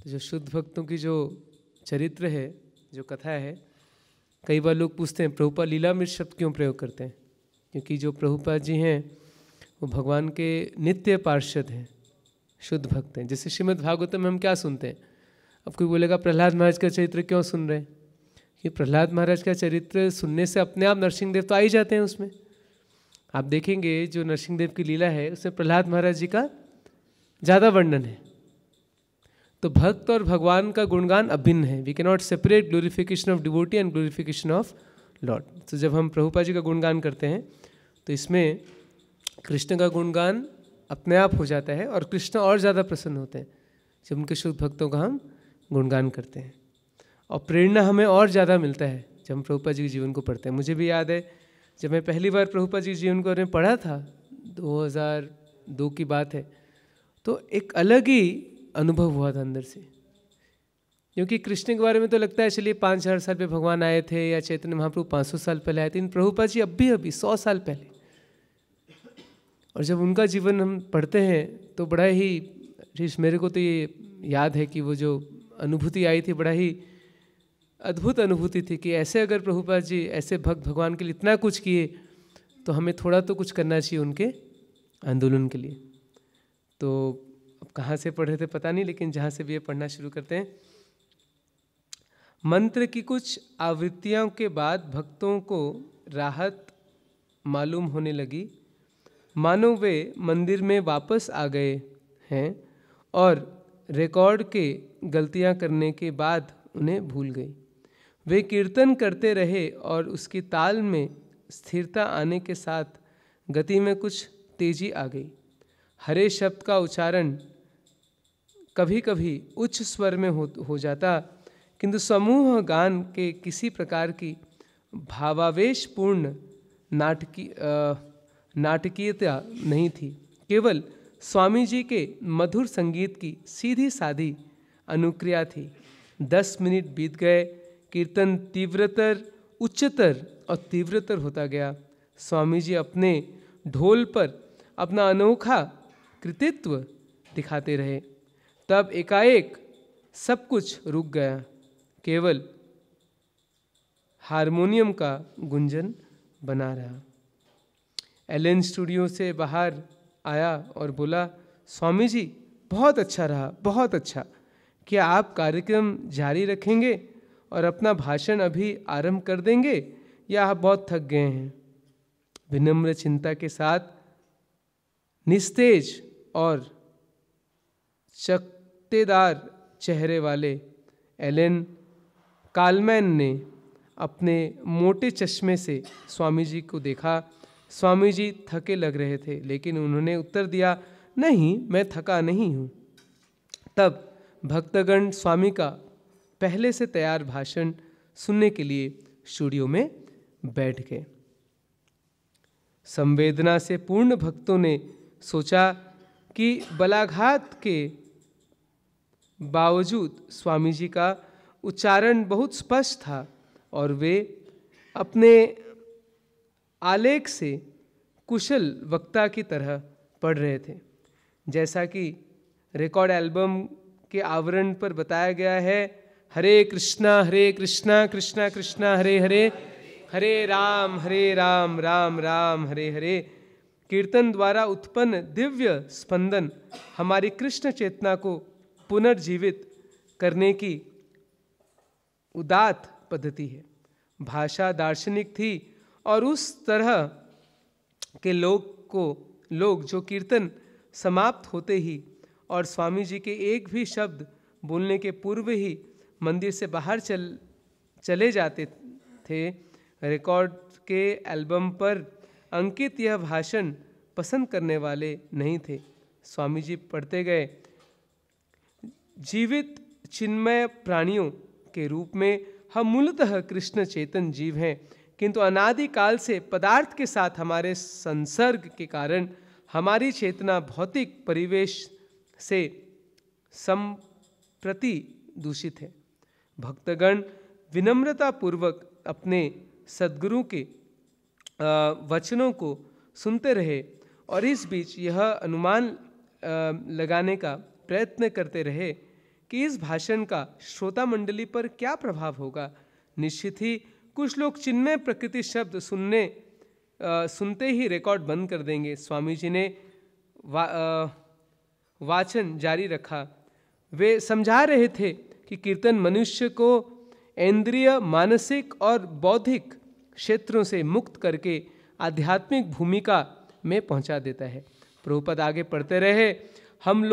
तो जो शुद्ध भक्तों की जो चरित्र है, जो कथा है, कई बार लोग पूछते हैं प्रभुपाद लीलामृत शब्द क्यों प्रयोग करते हैं, क्योंकि जो प्रभुपाद जी हैं वो भगवान के नित्य पार्षद हैं, शुद्ध भक्त हैं। जैसे श्रीमद् भागवतम में हम क्या सुनते हैं, अब कोई बोलेगा प्रहलाद महाराज का चरित्र क्यों सुन रहे हैं, कि प्रहलाद महाराज का चरित्र सुनने से अपने आप नरसिंहदेव तो आ ही जाते हैं उसमें। आप देखेंगे जो नरसिंहदेव की लीला है उसमें प्रहलाद महाराज जी का ज़्यादा वर्णन है। तो भक्त और भगवान का गुणगान अभिन्न है। We can not separate glorification of devotee and glorification of Lord. तो जब हम प्रभुपाद जी का गुणगान करते हैं तो इसमें कृष्ण का गुणगान अपने आप हो जाता है और कृष्ण और ज़्यादा प्रसन्न होते हैं जब उनके शुद्ध भक्तों का हम गुणगान करते हैं, और प्रेरणा हमें और ज़्यादा मिलता है जब हम प्रभुपाद जी के जीवन को पढ़ते हैं। मुझे भी याद है जब मैं पहली बार प्रभुपाद जी के जीवन को पढ़ा था, 2002 की बात है, तो एक अलग ही अनुभव हुआ था अंदर से। क्योंकि कृष्ण के बारे में तो लगता है चलिए 5000 साल पे भगवान आए थे, या चैतन्य महाप्रभु 500 साल पहले आए थे, इन प्रभुपाद जी अभी 100 साल पहले। और जब उनका जीवन हम पढ़ते हैं तो बड़ा ही, मेरे को तो ये याद है कि वो जो अनुभूति आई थी बड़ा ही अद्भुत अनुभूति थी कि ऐसे अगर प्रभुपाद जी ऐसे भक्त भगवान के लिए इतना कुछ किए तो हमें थोड़ा तो कुछ करना चाहिए उनके आंदोलन के लिए। तो अब कहाँ से पढ़े थे पता नहीं, लेकिन जहाँ से भी ये पढ़ना शुरू करते हैं। मंत्र की कुछ आवृत्तियों के बाद भक्तों को राहत मालूम होने लगी, मानो वे मंदिर में वापस आ गए हैं और रिकॉर्ड के गलतियां करने के बाद उन्हें भूल गई। वे कीर्तन करते रहे और उसकी ताल में स्थिरता आने के साथ गति में कुछ तेजी आ गई। हरे शब्द का उच्चारण कभी कभी उच्च स्वर में हो जाता, किंतु समूह गान के किसी प्रकार की भावावेशपूर्ण नाटकीयता नहीं थी। केवल स्वामी जी के मधुर संगीत की सीधी सादी अनुक्रिया थी। 10 मिनट बीत गए, कीर्तन तीव्रतर, उच्चतर और तीव्रतर होता गया। स्वामी जी अपने ढोल पर अपना अनोखा कृतित्व दिखाते रहे। तब एकाएक सब कुछ रुक गया, केवल हारमोनियम का गुंजन बना रहा। एलन स्टूडियो से बाहर आया और बोला, स्वामी जी बहुत अच्छा रहा, बहुत अच्छा। क्या आप कार्यक्रम जारी रखेंगे और अपना भाषण अभी आरंभ कर देंगे, या आप बहुत थक गए हैं? विनम्र चिंता के साथ निस्तेज और चकत्तेदार चेहरे वाले एलन कालमैन ने अपने मोटे चश्मे से स्वामी जी को देखा। स्वामी जी थके लग रहे थे, लेकिन उन्होंने उत्तर दिया, नहीं, मैं थका नहीं हूँ। तब भक्तगण स्वामी का पहले से तैयार भाषण सुनने के लिए स्टूडियो में बैठ गए। संवेदना से पूर्ण भक्तों ने सोचा कि बलाघात के बावजूद स्वामी जी का उच्चारण बहुत स्पष्ट था और वे अपने आलेख से कुशल वक्ता की तरह पढ़ रहे थे। जैसा कि रिकॉर्ड एल्बम के आवरण पर बताया गया है, हरे कृष्णा कृष्णा कृष्णा हरे हरे, हरे राम राम राम हरे हरे। कीर्तन द्वारा उत्पन्न दिव्य स्पंदन हमारी कृष्ण चेतना को पुनर्जीवित करने की उदात्त पद्धति है। भाषा दार्शनिक थी और उस तरह के लोग जो कीर्तन समाप्त होते ही और स्वामी जी के एक भी शब्द बोलने के पूर्व ही मंदिर से बाहर चले जाते थे। रिकॉर्ड के एल्बम पर अंकित यह भाषण पसंद करने वाले नहीं थे। स्वामी जी पढ़ते गए, जीवित चिन्मय प्राणियों के रूप में हम मूलतः कृष्ण चेतन जीव हैं, किंतु अनादिकाल से पदार्थ के साथ हमारे संसर्ग के कारण हमारी चेतना भौतिक परिवेश से संप्रति दूषित है। भक्तगण विनम्रता पूर्वक अपने सद्गुरु के वचनों को सुनते रहे और इस बीच यह अनुमान लगाने का प्रयत्न करते रहे कि इस भाषण का श्रोता मंडली पर क्या प्रभाव होगा। निश्चित ही कुछ लोग चिन्मय प्रकृति शब्द सुनते ही रिकॉर्ड बंद कर देंगे। स्वामी जी ने वाचन जारी रखा। वे समझा रहे थे कि कीर्तन मनुष्य को इंद्रिय, मानसिक और बौद्धिक क्षेत्रों से मुक्त करके आध्यात्मिक भूमिका में पहुंचा देता है। प्रभुपाद आगे पढ़ते रहे, हम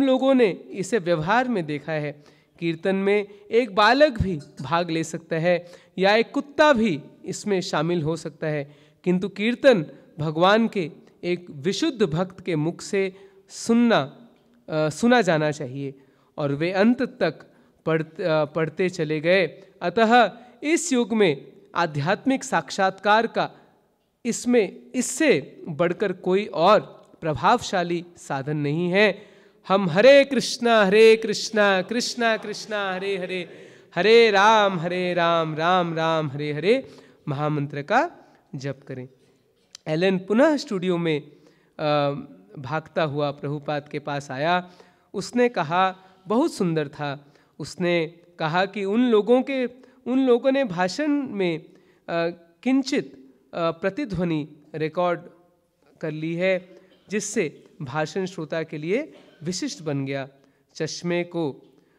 लोगों ने इसे व्यवहार में देखा है। कीर्तन में एक बालक भी भाग ले सकता है या एक कुत्ता भी इसमें शामिल हो सकता है, किंतु कीर्तन भगवान के एक विशुद्ध भक्त के मुख से सुना जाना चाहिए और वे अंत तक पढ़ते चले गए। अतः इस युग में आध्यात्मिक साक्षात्कार का इससे बढ़कर कोई और प्रभावशाली साधन नहीं है। हम हरे कृष्णा कृष्णा कृष्णा हरे हरे, हरे राम राम राम हरे हरे महामंत्र का जप करें। एलन पुनः स्टूडियो में भागता हुआ प्रभुपाद के पास आया। उसने कहा, बहुत सुंदर था। उसने कहा कि उन लोगों ने भाषण में किंचित प्रतिध्वनि रिकॉर्ड कर ली है, जिससे भाषण श्रोता के लिए विशिष्ट बन गया। चश्मे को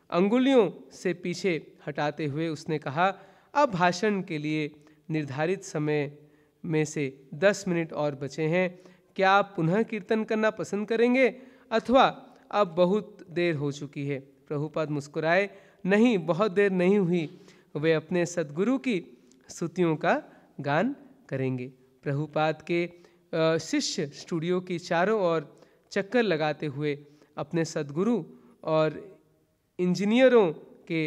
अंगुलियों से पीछे हटाते हुए उसने कहा, अब भाषण के लिए निर्धारित समय में से 10 मिनट और बचे हैं। क्या आप पुनः कीर्तन करना पसंद करेंगे अथवा अब बहुत देर हो चुकी है? प्रभुपाद मुस्कुराए, नहीं, बहुत देर नहीं हुई। वे अपने सद्गुरु की स्तुतियों का गान करेंगे। प्रभुपाद के शिष्य स्टूडियो की चारों ओर चक्कर लगाते हुए अपने सद्गुरु और इंजीनियरों के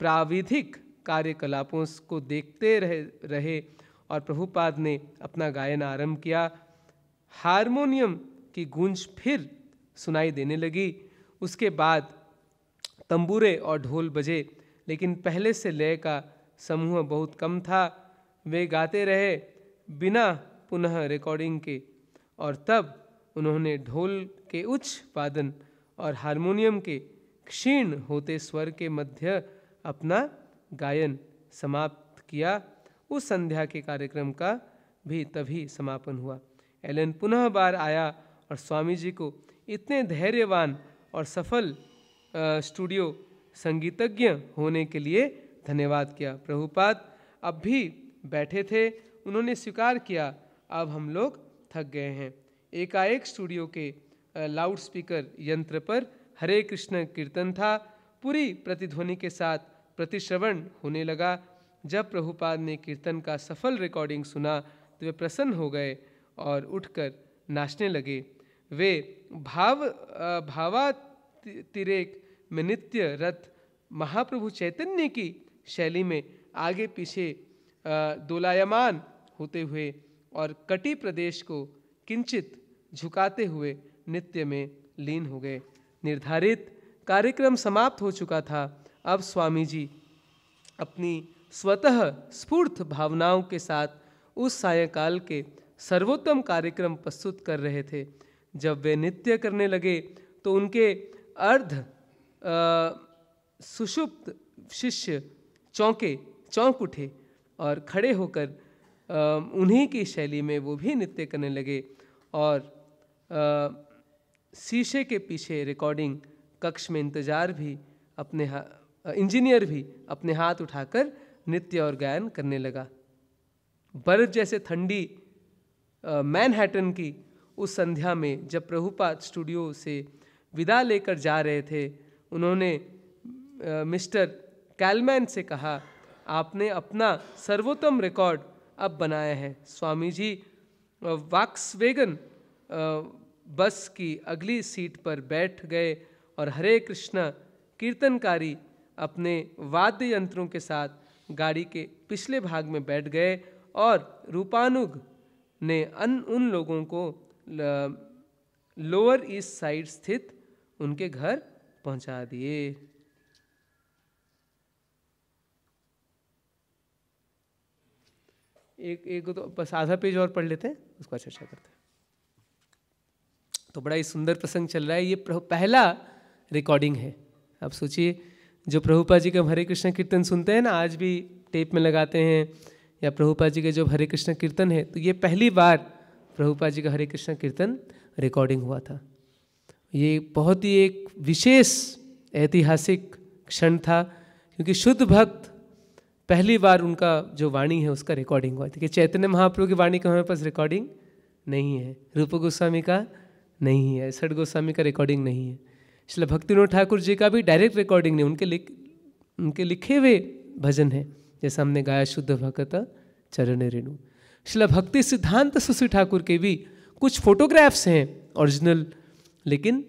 प्राविधिक कार्यकलापों को देखते रहे और प्रभुपाद ने अपना गायन आरंभ किया। हारमोनियम की गूंज फिर सुनाई देने लगी। उसके बाद तंबूरे और ढोल बजे, लेकिन पहले से लय का समूह बहुत कम था। वे गाते रहे बिना पुनः रिकॉर्डिंग के, और तब उन्होंने ढोल के उच्च वादन और हारमोनियम के क्षीण होते स्वर के मध्य अपना गायन समाप्त किया। उस संध्या के कार्यक्रम का भी तभी समापन हुआ। एलन पुनः बार आया और स्वामी जी को इतने धैर्यवान और सफल स्टूडियो संगीतज्ञ होने के लिए धन्यवाद किया। प्रभुपाद अब भी बैठे थे। उन्होंने स्वीकार किया, अब हम लोग थक गए हैं। एकाएक स्टूडियो के लाउड स्पीकर यंत्र पर हरे कृष्ण कीर्तन था। पूरी प्रतिध्वनि के साथ प्रतिश्रवण होने लगा। जब प्रभुपाद ने कीर्तन का सफल रिकॉर्डिंग सुना तो वे प्रसन्न हो गए और उठकर नाचने लगे। वे भावातिरेक में नित्य रथ महाप्रभु चैतन्य की शैली में आगे पीछे दोलायमान होते हुए और कटी प्रदेश को किंचित झुकाते हुए नृत्य में लीन हो गए। निर्धारित कार्यक्रम समाप्त हो चुका था। अब स्वामी जी अपनी स्वतः स्फूर्त भावनाओं के साथ उस सायंकाल के सर्वोत्तम कार्यक्रम प्रस्तुत कर रहे थे। जब वे नृत्य करने लगे तो उनके अर्ध सुषुप्त शिष्य चौंक उठे और खड़े होकर उन्हीं की शैली में वो भी नृत्य करने लगे और शीशे के पीछे रिकॉर्डिंग कक्ष में इंजीनियर भी अपने हाथ उठाकर नृत्य और गायन करने लगा। बर्फ जैसे ठंडी मैनहट्टन की उस संध्या में जब प्रभुपाद स्टूडियो से विदा लेकर जा रहे थे, उन्होंने मिस्टर कैलमैन से कहा, आपने अपना सर्वोत्तम रिकॉर्ड अब बनाया है। स्वामी जी वॉक्सवैगन बस की अगली सीट पर बैठ गए और हरे कृष्णा कीर्तनकारी अपने वाद्य यंत्रों के साथ गाड़ी के पिछले भाग में बैठ गए और रूपानुग ने उन लोगों को लोअर ईस्ट साइड स्थित उनके घर पहुंचा दिए। एक तो बस आधा पेज और पढ़ लेते हैं, उसका चर्चा करते हैं। तो बड़ा ही सुंदर प्रसंग चल रहा है। ये पहला रिकॉर्डिंग है। आप सोचिए, जो प्रभुपाद जी का हरे कृष्ण कीर्तन सुनते हैं ना, आज भी टेप में लगाते हैं, या प्रभुपाद जी के जो हरे कृष्ण कीर्तन है, तो ये पहली बार प्रभुपाद जी का हरे कृष्ण कीर्तन रिकॉर्डिंग हुआ था। ये बहुत ही एक विशेष ऐतिहासिक क्षण था, क्योंकि शुद्ध भक्त पहली बार उनका जो वाणी है उसका रिकॉर्डिंग हुआ था। कि चैतन्य महाप्रभु की वाणी का हमारे पास रिकॉर्डिंग नहीं है, रूप गोस्वामी का नहीं है, षड गोस्वामी का रिकॉर्डिंग नहीं है, इसलिए भक्तिविनोद ठाकुर जी का भी डायरेक्ट रिकॉर्डिंग नहीं। उनके लिखे हुए भजन है, जैसा हमने गाया शुद्ध भक्त चरण रेणु। इसलिए भक्ति सिद्धांत सुश्री ठाकुर के भी कुछ फोटोग्राफ्स हैं ओरिजिनल, लेकिन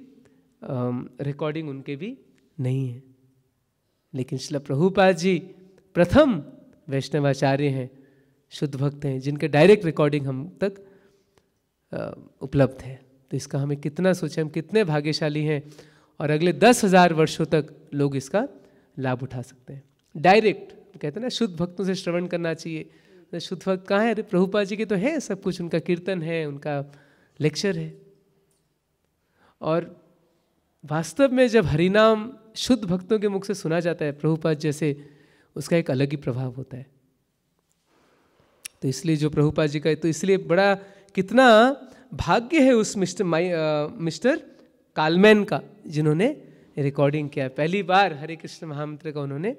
रिकॉर्डिंग उनके भी नहीं है। लेकिन श्रील प्रभुपाद जी प्रथम वैष्णवाचार्य हैं, शुद्ध भक्त हैं, जिनके डायरेक्ट रिकॉर्डिंग हम तक उपलब्ध है। तो इसका हमें कितना सोचें, हम कितने भाग्यशाली हैं, और अगले 10,000 वर्षों तक लोग इसका लाभ उठा सकते हैं। डायरेक्ट कहते हैं ना, शुद्ध भक्तों से श्रवण करना चाहिए। तो शुद्ध भक्त कहाँ है? अरे प्रभुपाद जी के तो है सब कुछ, उनका कीर्तन है, उनका लेक्चर है। और वास्तव में जब हरिनाम शुद्ध भक्तों के मुख से सुना जाता है प्रभुपाद जैसे, उसका एक अलग ही प्रभाव होता है। तो इसलिए जो प्रभुपाद जी का, तो इसलिए बड़ा कितना भाग्य है उस मिस्टर कालमैन का, जिन्होंने रिकॉर्डिंग किया। पहली बार हरे कृष्ण महामंत्र का उन्होंने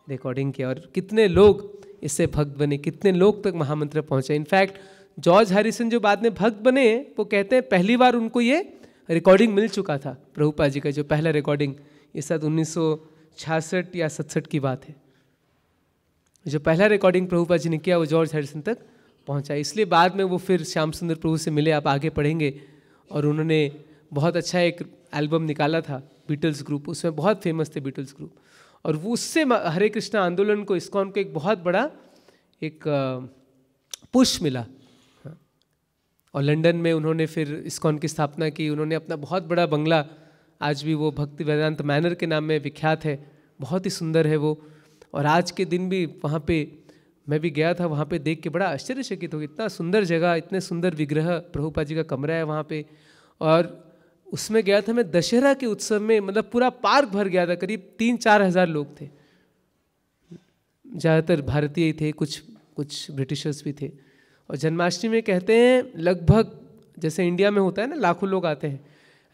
रिकॉर्डिंग किया, और कितने लोग इससे भक्त बने, कितने लोग तक महामंत्र पहुंचे। इनफैक्ट जॉर्ज हैरिसन जो बाद में भक्त बने, वो कहते हैं पहली बार उनको ये रिकॉर्डिंग मिल चुका था प्रभुपाद जी का, जो पहला रिकॉर्डिंग, ये शायद 1966 या 67 की बात है। जो पहला रिकॉर्डिंग प्रभुपाद जी ने किया वो जॉर्ज हैरिसन तक पहुंचा। इसलिए बाद में वो फिर श्याम सुंदर प्रभु से मिले, आप आगे पढ़ेंगे, और उन्होंने बहुत अच्छा एक एल्बम निकाला था बीटल्स ग्रुप, उसमें बहुत फेमस थे बीटल्स ग्रुप, और वो उससे हरे कृष्ण आंदोलन को, इस्कॉन को एक बहुत बड़ा एक पुश मिला। और लंदन में उन्होंने फिर इस्कॉन की स्थापना की। उन्होंने अपना बहुत बड़ा बंगला, आज भी वो भक्ति वेदांत मैनर के नाम में विख्यात है, बहुत ही सुंदर है वो। और आज के दिन भी वहाँ पे मैं भी गया था, वहाँ पे देख के बड़ा आश्चर्यचकित हो गया, इतना सुंदर जगह, इतने सुंदर विग्रह, प्रभुपाद जी का कमरा है वहाँ पे। और उसमें गया था मैं दशहरा के उत्सव में, मतलब पूरा पार्क भर गया था, करीब 3-4 हज़ार लोग थे, ज़्यादातर भारतीय थे, कुछ ब्रिटिशर्स भी थे। और जन्माष्टमी में कहते हैं लगभग जैसे इंडिया में होता है ना, लाखों लोग आते हैं,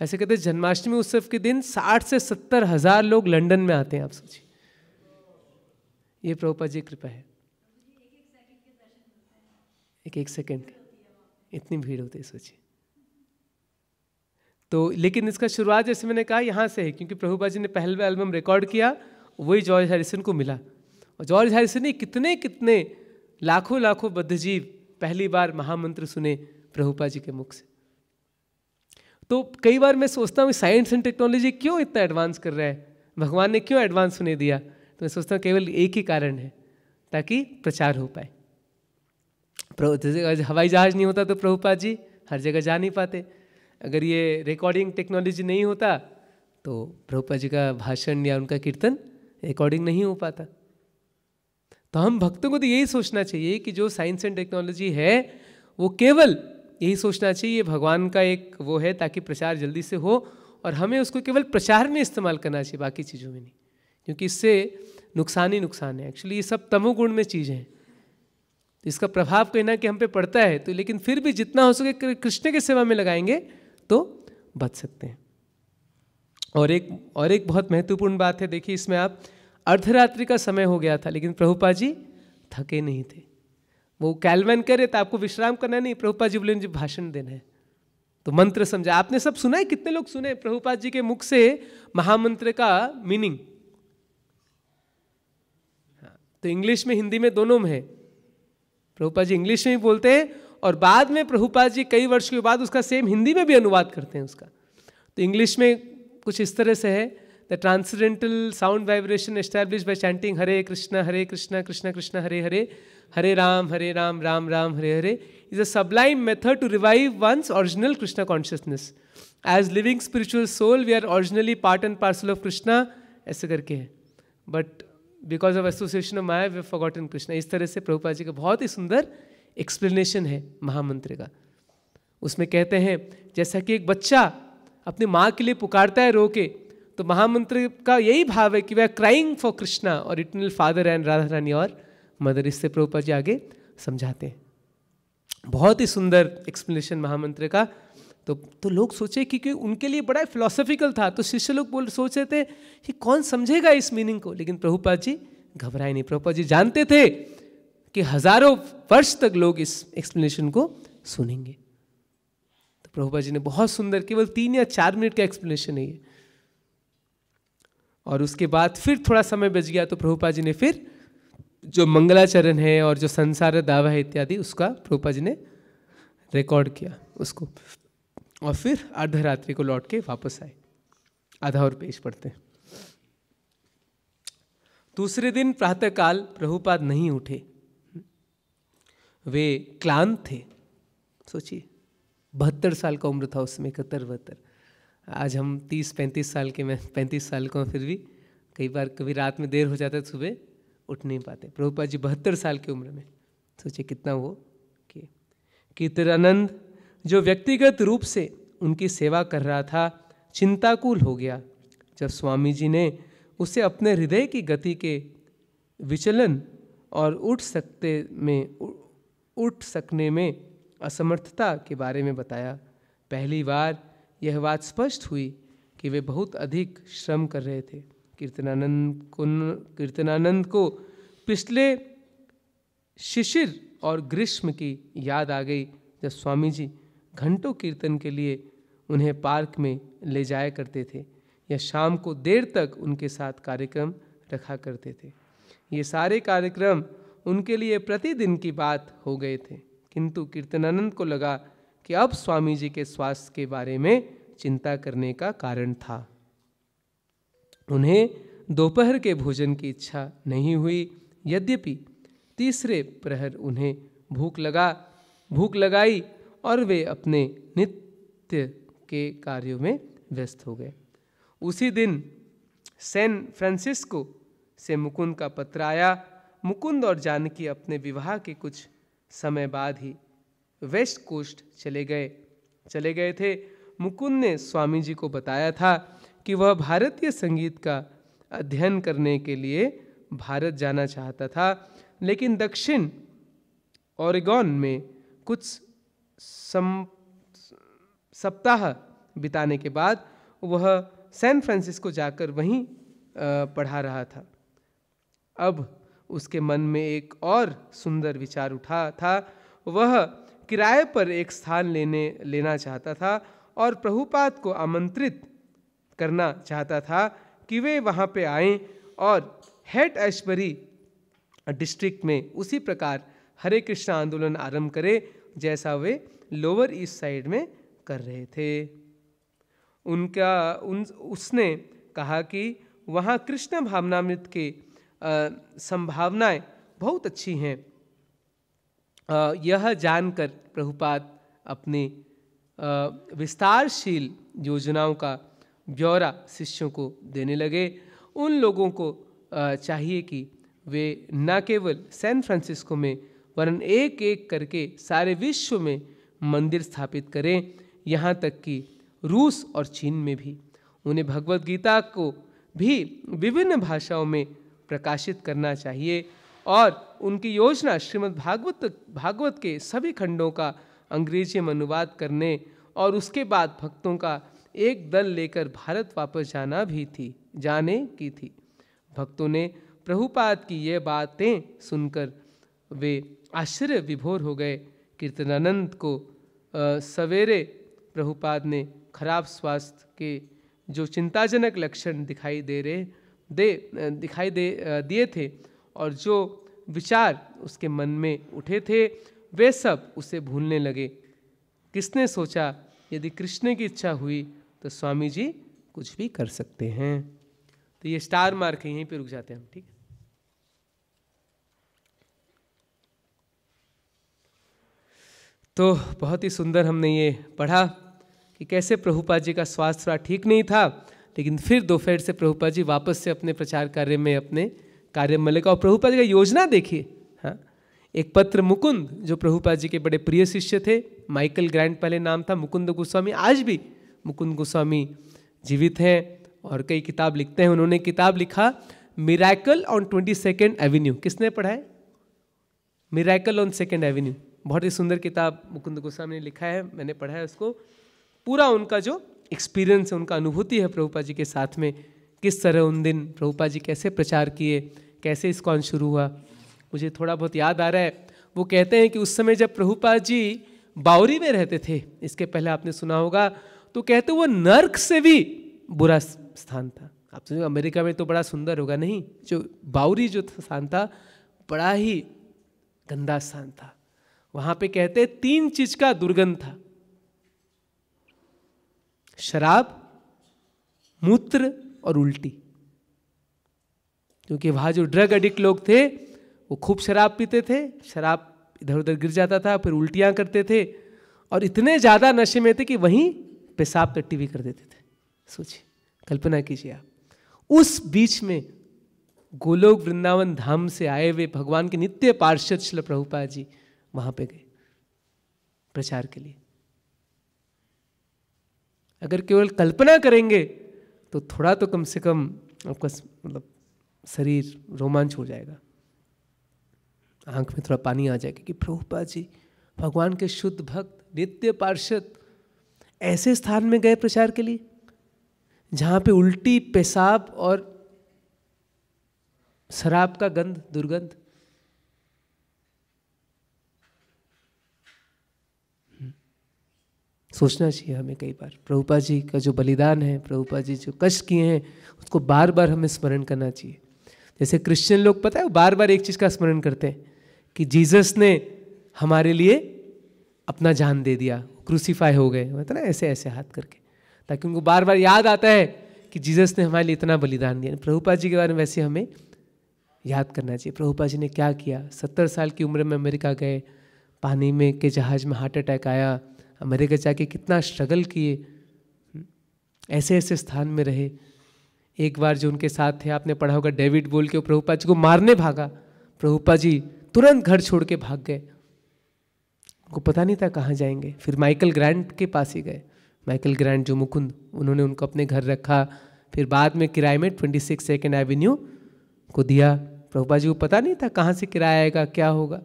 ऐसे कहते हैं जन्माष्टमी उत्सव के दिन 60 से 70 हज़ार लोग लंदन में आते हैं। आप सोचिए, ये प्रभुपाद जी की कृपा है। एक सेकंड इतनी भीड़ होती है, सोचिए। तो लेकिन इसका शुरुआत जैसे मैंने कहा यहाँ से है, क्योंकि प्रभुपाद जी ने पहला एल्बम रिकॉर्ड किया, वही जॉर्ज हैरिसन को मिला। और जॉर्ज हैरिसन ने कितने लाखों बद्धजीव पहली बार महामंत्र सुने प्रभुपाद जी के मुख से। तो कई बार मैं सोचता हूँ साइंस एंड टेक्नोलॉजी क्यों इतना एडवांस कर रहा है, भगवान ने क्यों एडवांस सुने दिया? तो मैं सोचता हूँ केवल एक ही कारण है, ताकि प्रचार हो पाए। हवाई जहाज नहीं होता तो प्रभुपाद जी हर जगह जा नहीं पाते। अगर ये रिकॉर्डिंग टेक्नोलॉजी नहीं होता तो प्रभुपाद जी का भाषण या उनका कीर्तन रिकॉर्डिंग नहीं हो पाता। तो हम भक्तों को तो यही सोचना चाहिए कि जो साइंस एंड टेक्नोलॉजी है वो केवल यही सोचना चाहिए भगवान का एक वो है, ताकि प्रचार जल्दी से हो, और हमें उसको केवल प्रचार में इस्तेमाल करना चाहिए, बाकी चीज़ों में नहीं, क्योंकि इससे नुकसान ही नुकसान है। एक्चुअली ये सब तमोगुण में चीज़ें हैं, तो इसका प्रभाव कहना कि हम पे पड़ता है, तो लेकिन फिर भी जितना हो सके कृष्ण की सेवा में लगाएंगे तो बच सकते हैं। और एक बहुत महत्वपूर्ण बात है, देखिए इसमें आप अर्धरात्रि का समय हो गया था, लेकिन प्रभुपाद जी थके नहीं थे। वो कैलमैन करे तो आपको विश्राम करना नहीं, प्रभुपाद जी बोले मुझे भाषण देना है, तो मंत्र समझा। आपने सब सुना है, कितने लोग सुने प्रभुपाद जी के मुख से महामंत्र का मीनिंग? तो इंग्लिश में हिंदी में दोनों में है। प्रभुपाद जी इंग्लिश में भी बोलते हैं, और बाद में प्रभुपाद जी कई वर्ष के बाद उसका सेम हिंदी में भी अनुवाद करते हैं उसका। तो इंग्लिश में कुछ इस तरह से है, the transcendental sound vibration established bye chanting Hare Krishna Krishna Krishna Hare Hare, Hare Ram Ram Ram Hare Hare is a sublime method to revive one's original Krishna consciousness. As living spiritual soul, we are originally part and parcel of Krishna, ऐसे करके है, but because of association of Maya, we have forgotten Krishna. इस तरह से प्रभुपाद जी का बहुत ही सुंदर explanation है महामंत्र का। उसमें कहते हैं जैसा कि एक बच्चा अपनी माँ के लिए पुकारता है रो के, तो महामंत्र का यही भाव है कि वे आर क्राइंग फॉर कृष्णा और eternal father and Radha Rani और मदर। इससे प्रभुपाद जी आगे समझाते हैं। बहुत ही सुंदर एक्सप्लेनेशन महामंत्र का। तो लोग सोचे कि उनके लिए बड़ा फिलोसॉफिकल था, तो शिष्य लोग सोच रहे थे कि कौन समझेगा इस मीनिंग को, लेकिन प्रभुपाद जी घबराए नहीं। प्रभुपाद जी जानते थे कि हजारों वर्ष तक लोग इस एक्सप्लेनेशन को सुनेंगे। तो प्रभुपाद जी ने बहुत सुंदर, केवल 3 या 4 मिनट का एक्सप्लेनेशन है ये। और उसके बाद फिर थोड़ा समय बच गया तो प्रभुपाद जी ने फिर जो मंगलाचरण है और जो संसार दावा है इत्यादि, उसका प्रभुपाद जी ने रिकॉर्ड किया उसको, और फिर अर्धरात्रि को लौट के वापस आए। आधा और पेश पढ़ते हैं। दूसरे दिन प्रातःकाल प्रभुपाद नहीं उठे, वे क्लांत थे। सोचिए 72 साल का उम्र था उसमें, 71-72। आज हम 30-35 साल के, मैं 35 साल का हूँ, फिर भी कई बार कभी रात में देर हो जाता है तो सुबह उठ नहीं पाते। प्रभुपाद जी 72 साल की उम्र में, सोचिए कितना वो कि कीर्तनानंद जो व्यक्तिगत रूप से उनकी सेवा कर रहा था चिंताकुल हो गया जब स्वामी जी ने उसे अपने हृदय की गति के विचलन और उठ सकने में असमर्थता के बारे में बताया। पहली बार यह बात स्पष्ट हुई कि वे बहुत अधिक श्रम कर रहे थे। कीर्तनानंद को पिछले शिशिर और ग्रीष्म की याद आ गई जब स्वामी जी घंटों कीर्तन के लिए उन्हें पार्क में ले जाया करते थे या शाम को देर तक उनके साथ कार्यक्रम रखा करते थे। ये सारे कार्यक्रम उनके लिए प्रतिदिन की बात हो गए थे, किंतु कीर्तनानंद को लगा कि अब स्वामी जी के स्वास्थ्य के बारे में चिंता करने का कारण था। उन्हें दोपहर के भोजन की इच्छा नहीं हुई, यद्यपि तीसरे प्रहर उन्हें भूख लगाई और वे अपने नित्य के कार्यों में व्यस्त हो गए। उसी दिन सैन फ्रांसिस्को से मुकुंद का पत्र आया। मुकुंद और जानकी अपने विवाह के कुछ समय बाद ही वेस्ट कोस्ट चले गए थे। मुकुंद ने स्वामी जी को बताया था कि वह भारतीय संगीत का अध्ययन करने के लिए भारत जाना चाहता था, लेकिन दक्षिण ओरेगॉन में कुछ सप्ताह बिताने के बाद वह सैन फ्रांसिस्को जाकर वहीं पढ़ा रहा था। अब उसके मन में एक और सुंदर विचार उठा था। वह किराए पर एक स्थान लेना चाहता था और प्रभुपाद को आमंत्रित करना चाहता था कि वे वहाँ पे आएं और हेट एशबरी डिस्ट्रिक्ट में उसी प्रकार हरे कृष्ण आंदोलन आरंभ करें जैसा वे लोअर ईस्ट साइड में कर रहे थे। उसने कहा कि वहाँ कृष्ण भावनामृत के संभावनाएं बहुत अच्छी हैं। यह जानकर प्रभुपाद अपने विस्तारशील योजनाओं का ब्यौरा शिष्यों को देने लगे। उन लोगों को चाहिए कि वे न केवल सैन फ्रांसिस्को में वरन एक एक करके सारे विश्व में मंदिर स्थापित करें, यहाँ तक कि रूस और चीन में भी। उन्हें भगवत गीता को भी विभिन्न भाषाओं में प्रकाशित करना चाहिए और उनकी योजना श्रीमद् भागवत के सभी खंडों का अंग्रेजी में अनुवाद करने और उसके बाद भक्तों का एक दल लेकर भारत वापस जाने की थी। भक्तों ने प्रभुपाद की ये बातें सुनकर वे आश्चर्य विभोर हो गए। कीर्तनानंद को सवेरे प्रभुपाद ने खराब स्वास्थ्य के जो चिंताजनक लक्षण दिखाई दिए थे और जो विचार उसके मन में उठे थे वे सब उसे भूलने लगे। किसने सोचा यदि कृष्ण की इच्छा हुई तो स्वामी जी कुछ भी कर सकते हैं। तो ये स्टार मार्क है, यहीं पे रुक जाते हैं हम, ठीक है। तो बहुत ही सुंदर हमने ये पढ़ा कि कैसे प्रभुपाद जी का स्वास्थ्य थोड़ा ठीक नहीं था, लेकिन फिर दोपहर से प्रभुपाद जी वापस से अपने प्रचार कार्य में अपने कार्य में लगा। और प्रभुपाद जी का योजना देखिए, हाँ, एक पत्र मुकुंद जो प्रभुपाद जी के बड़े प्रिय शिष्य थे, माइकल ग्रैंड पहले नाम था, मुकुंद गोस्वामी, आज भी मुकुंद गोस्वामी जीवित हैं और कई किताब लिखते हैं। उन्होंने किताब लिखा मिरेकल ऑन 22nd एवेन्यू। किसने पढ़ा है? मिरेकल ऑन 2nd एवेन्यू, बहुत ही सुंदर किताब मुकुंद गोस्वामी ने लिखा है, मैंने पढ़ा है उसको। पूरा उनका जो एक्सपीरियंस है, उनका अनुभूति है प्रभुपाद जी के साथ में, किस तरह उन दिन प्रभुपाद जी कैसे प्रचार किए, कैसे इस्कॉन शुरू हुआ, मुझे थोड़ा बहुत याद आ रहा है। वो कहते हैं कि उस समय जब प्रभुपाद जी बावरी में रहते थे, इसके पहले आपने सुना होगा, तो कहते वो नर्क से भी बुरा स्थान था। आप सोचो अमेरिका में तो बड़ा सुंदर होगा, नहीं, जो बावरी जो स्थान था बड़ा ही गंदा स्थान था। वहां पे कहते 3 चीज का दुर्गंध था, शराब, मूत्र और उल्टी। क्योंकि वहां जो ड्रग एडिक्ट लोग थे वो खूब शराब पीते थे, शराब इधर उधर गिर जाता था, फिर उल्टियां करते थे, और इतने ज्यादा नशे में थे कि वहीं पेशाब टट्टी भी कर देते थे। सोचिए, कल्पना कीजिए आप, उस बीच में गोलोक वृंदावन धाम से आए हुए भगवान के नित्य पार्षद श्रील प्रभुपाद जी वहां पे गए प्रचार के लिए। अगर केवल कल्पना करेंगे तो थोड़ा तो कम से कम आपका मतलब शरीर रोमांच हो जाएगा, आंख में थोड़ा पानी आ जाएगा कि प्रभुपाद जी भगवान के शुद्ध भक्त नित्य पार्षद ऐसे स्थान में गए प्रचार के लिए जहां पे उल्टी, पेशाब और शराब का गंध, दुर्गंध। सोचना चाहिए हमें कई बार, प्रभुपाद जी का जो बलिदान है, प्रभुपाद जी जो कष्ट किए हैं, उसको बार बार हमें स्मरण करना चाहिए। जैसे क्रिश्चियन लोग पता है वो बार बार एक चीज का स्मरण करते हैं कि जीसस ने हमारे लिए अपना जान दे दिया, क्रूसीफाई हो गए, मतलब ना ऐसे ऐसे हाथ करके, ताकि उनको बार बार याद आता है कि जीसस ने हमारे लिए इतना बलिदान दिया। प्रभुपाद जी के बारे में वैसे हमें याद करना चाहिए, प्रभुपाद जी ने क्या किया। 70 साल की उम्र में अमेरिका गए, पानी में के जहाज में हार्ट अटैक आया, अमेरिका जाके कितना स्ट्रगल किए, ऐसे ऐसे स्थान में रहे। एक बार जो उनके साथ थे, आपने पढ़ा होगा, डेविड बोल के, प्रभुपाद जी को मारने भागा, प्रभुपाद जी तुरंत घर छोड़ के भाग गए, उनको पता नहीं था कहाँ जाएंगे। फिर माइकल ग्रांट के पास ही गए, माइकल ग्रांट जो मुकुंद, उन्होंने उनको अपने घर रखा, फिर बाद में किराए में 26 2nd एवेन्यू को दिया। प्रभुपाद जी को पता नहीं था कहाँ से किराया आएगा, क्या होगा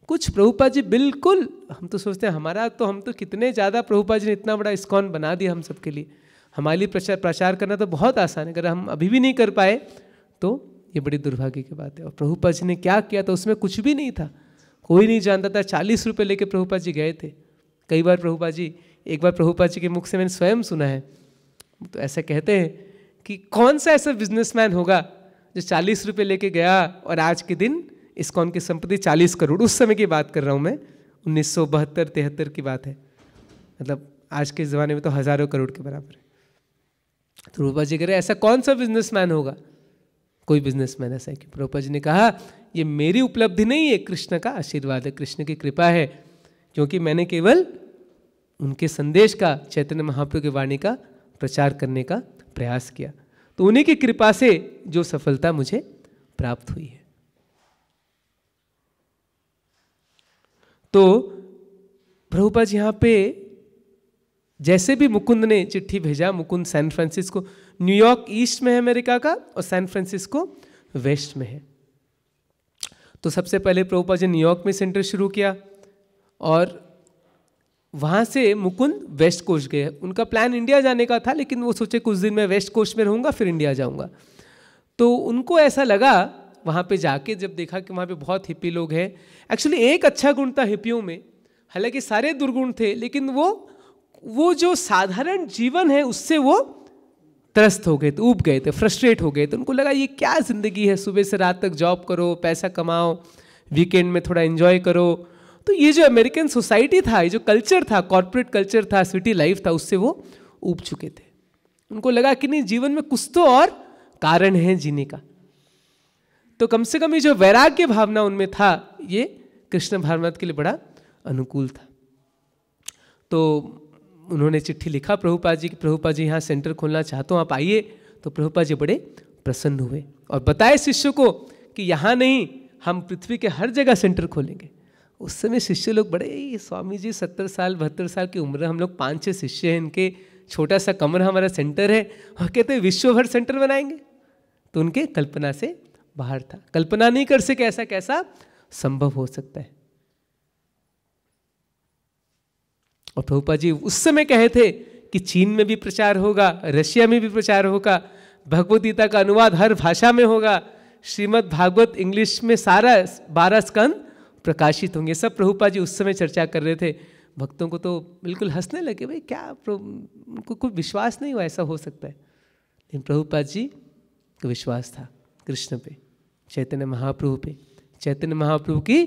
कुछ। प्रभुपाद जी बिल्कुल, हम तो सोचते हैं हमारा तो, हम तो कितने ज़्यादा, प्रभुपाद जी ने इतना बड़ा इस्कॉन बना दिया हम सबके लिए, हमारे लिए प्रचार करना तो बहुत आसान है। अगर हम अभी भी नहीं कर पाए तो ये बड़ी दुर्भाग्य की बात है। और प्रभुपाद जी ने क्या किया था, उसमें कुछ भी नहीं था, कोई नहीं जानता था। 40 रुपये लेके प्रभुपाद जी गए थे। कई बार प्रभुपाद जी, एक बार प्रभुपाद जी के मुख से मैंने स्वयं सुना है, तो ऐसा कहते हैं कि कौन सा ऐसा बिजनेसमैन होगा जो 40 रुपये लेके गया और आज के दिन इस्कॉन की संपत्ति 40 करोड़, उस समय की बात कर रहा हूँ मैं, 1972-73 की बात है, मतलब आज के ज़माने में तो हज़ारों करोड़ के बराबर है। तो प्रभुपाद जी कह रहे ऐसा कौन सा बिजनेसमैन होगा, कोई बिजनेसमैन ऐसा है कि प्रभुपाद जी ने कहा ये मेरी उपलब्धि नहीं है, कृष्ण का आशीर्वाद है, कृष्ण की कृपा है, क्योंकि मैंने केवल उनके संदेश का, चैतन्य महाप्रभु की वाणी का प्रचार करने का प्रयास किया, तो उन्हीं की कृपा से जो सफलता मुझे प्राप्त हुई है। तो प्रभुपाद जी यहाँ पे जैसे भी मुकुंद ने चिट्ठी भेजा, Mukund San Francisco, New York east में है अमेरिका का और सैन फ्रांसिस्को वेस्ट में है। तो सबसे पहले प्रभुपाद जी न्यूयॉर्क में सेंटर शुरू किया और वहाँ से मुकुंद वेस्ट कोस्ट गए। उनका प्लान इंडिया जाने का था, लेकिन वो सोचे कुछ दिन मैं वेस्ट कोस्ट में रहूँगा फिर इंडिया जाऊँगा। तो उनको ऐसा लगा वहाँ पे जाके, जब देखा कि वहाँ पे बहुत हिप्पी लोग हैं। एक्चुअली एक अच्छा गुण था हिप्पियों में, हालांकि सारे दुर्गुण थे, लेकिन वो जो साधारण जीवन है उससे वो त्रस्त हो गए थे, ऊब गए थे, फ्रस्ट्रेट हो गए थे। उनको लगा ये क्या ज़िंदगी है, सुबह से रात तक जॉब करो, पैसा कमाओ, वीकेंड में थोड़ा एंजॉय करो। तो ये जो अमेरिकन सोसाइटी था, ये जो कल्चर था, कॉर्पोरेट कल्चर था, सिटी लाइफ था, उससे वो ऊब चुके थे। उनको लगा कि नहीं, जीवन में कुछ तो और कारण है जीने का। तो कम से कम ये जो वैराग्य भावना उनमें था, ये कृष्ण भावनाथ के लिए बड़ा अनुकूल था। तो उन्होंने चिट्ठी लिखा प्रभुपाद जी कि प्रभुपाद जी यहाँ सेंटर खोलना चाहता हूँ, आप आइए। तो प्रभुपाद जी बड़े प्रसन्न हुए और बताए शिष्य को कि यहाँ नहीं, हम पृथ्वी के हर जगह सेंटर खोलेंगे। उस समय शिष्य लोग बड़े, स्वामी जी 70 साल 72 साल की उम्र, हम लोग 5-6 शिष्य हैं इनके, छोटा सा कमरा हमारा सेंटर है और कहते हैं विश्व भर सेंटर बनाएंगे, तो उनके कल्पना से बाहर था। कल्पना नहीं कर सके ऐसा कैसा संभव हो सकता है। और प्रभुपाद जी उस समय कहे थे कि चीन में भी प्रचार होगा, रशिया में भी प्रचार होगा, भगवद गीता का अनुवाद हर भाषा में होगा, श्रीमद् भागवत इंग्लिश में सारा 12 स्कंद प्रकाशित होंगे। सब प्रभुपाद जी उस समय चर्चा कर रहे थे। भक्तों को तो बिल्कुल हंसने लगे, भाई क्या, उनको कोई विश्वास नहीं हुआ ऐसा हो सकता है। लेकिन प्रभुपाद जी को विश्वास था कृष्ण पे, चैतन्य महाप्रभु पे, चैतन्य महाप्रभु की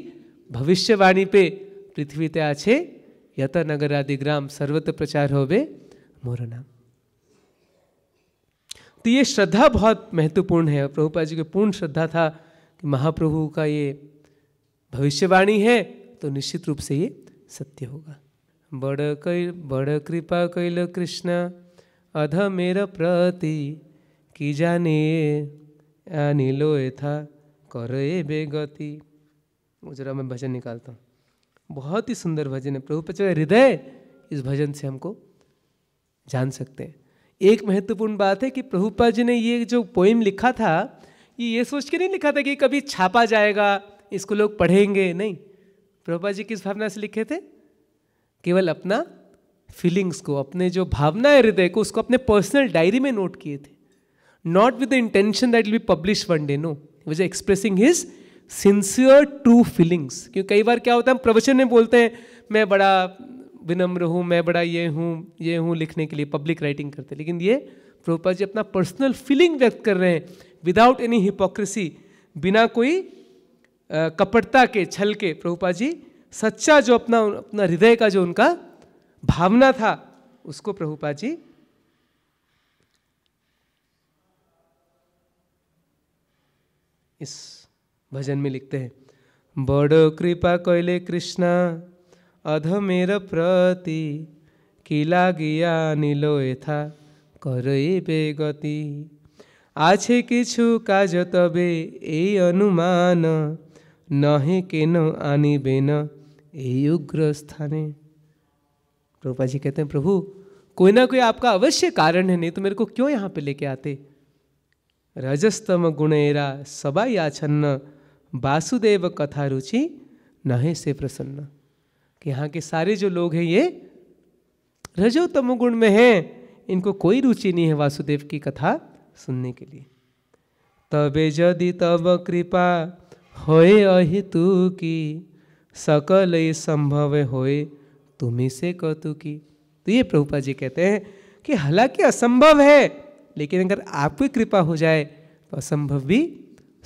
भविष्यवाणी पे, पृथ्वी ते आछे यत नगर आदि ग्राम सर्वत्र प्रचार होवे मोर नाम। तो ये श्रद्धा बहुत महत्वपूर्ण है। प्रभुपाद जी को पूर्ण श्रद्धा था कि महाप्रभु का ये भविष्यवाणी है तो निश्चित रूप से ये सत्य होगा। बड़ कृपा कैल कृष्ण अध मेरा प्रति की जाने अनिलो था करे बेगति। जरा मैं भजन निकालता हूँ, बहुत ही सुंदर भजन है। प्रभुपाद जी का हृदय इस भजन से हमको जान सकते हैं। एक महत्वपूर्ण बात है कि प्रभुपाद जी ने ये जो पोएम लिखा था, ये सोच के नहीं लिखा था कि कभी छापा जाएगा, इसको लोग पढ़ेंगे, नहीं। प्रभुपाद जी किस भावना से लिखे थे? केवल अपना फीलिंग्स को, अपने जो भावना है हृदय को, उसको अपने पर्सनल डायरी में नोट किए थे। Not with the intention that will be publish one day, no, he was expressing his sincere true feelings. क्योंकि कई बार क्या होता है, हम प्रवचन में बोलते हैं मैं बड़ा विनम्र हूँ, मैं बड़ा ये हूँ लिखने के लिए पब्लिक राइटिंग करते हैं, लेकिन ये प्रभुपाद जी अपना पर्सनल फीलिंग व्यक्त कर रहे हैं विदाउट एनी हिपोक्रेसी, बिना कोई कपटता के, छल के। प्रभुपाद जी सच्चा जो अपना हृदय का जो उनका भावना था उसको प्रभुपाद जी इस भजन में लिखते हैं। बड़ कृपा कैले कृष्णा अध मेर प्रति की लागिया नीलोए था करे बेगति आछे किछु काज तबे ए अनुमान नहे केन आनिबे न ए उग्र स्थाने। प्रभुपाद जी कहते हैं प्रभु कोई ना कोई आपका अवश्य कारण है, नहीं तो मेरे को क्यों यहाँ पे लेके आते। रजस्तम गुणेरा सबा याचन्न वासुदेव कथा रुचि नहे से प्रसन्न। कि यहाँ के सारे जो लोग हैं ये रजो तमोगुण में हैं, इनको कोई रुचि नहीं है वासुदेव की कथा सुनने के लिए। तबे यदि तब कृपा होए अहितु की सकल संभव होए तुम्ही से कौतुकी। तो ये प्रभुपाद जी कहते हैं कि हालांकि असंभव है, लेकिन अगर आपकी कृपा हो जाए तो असंभव भी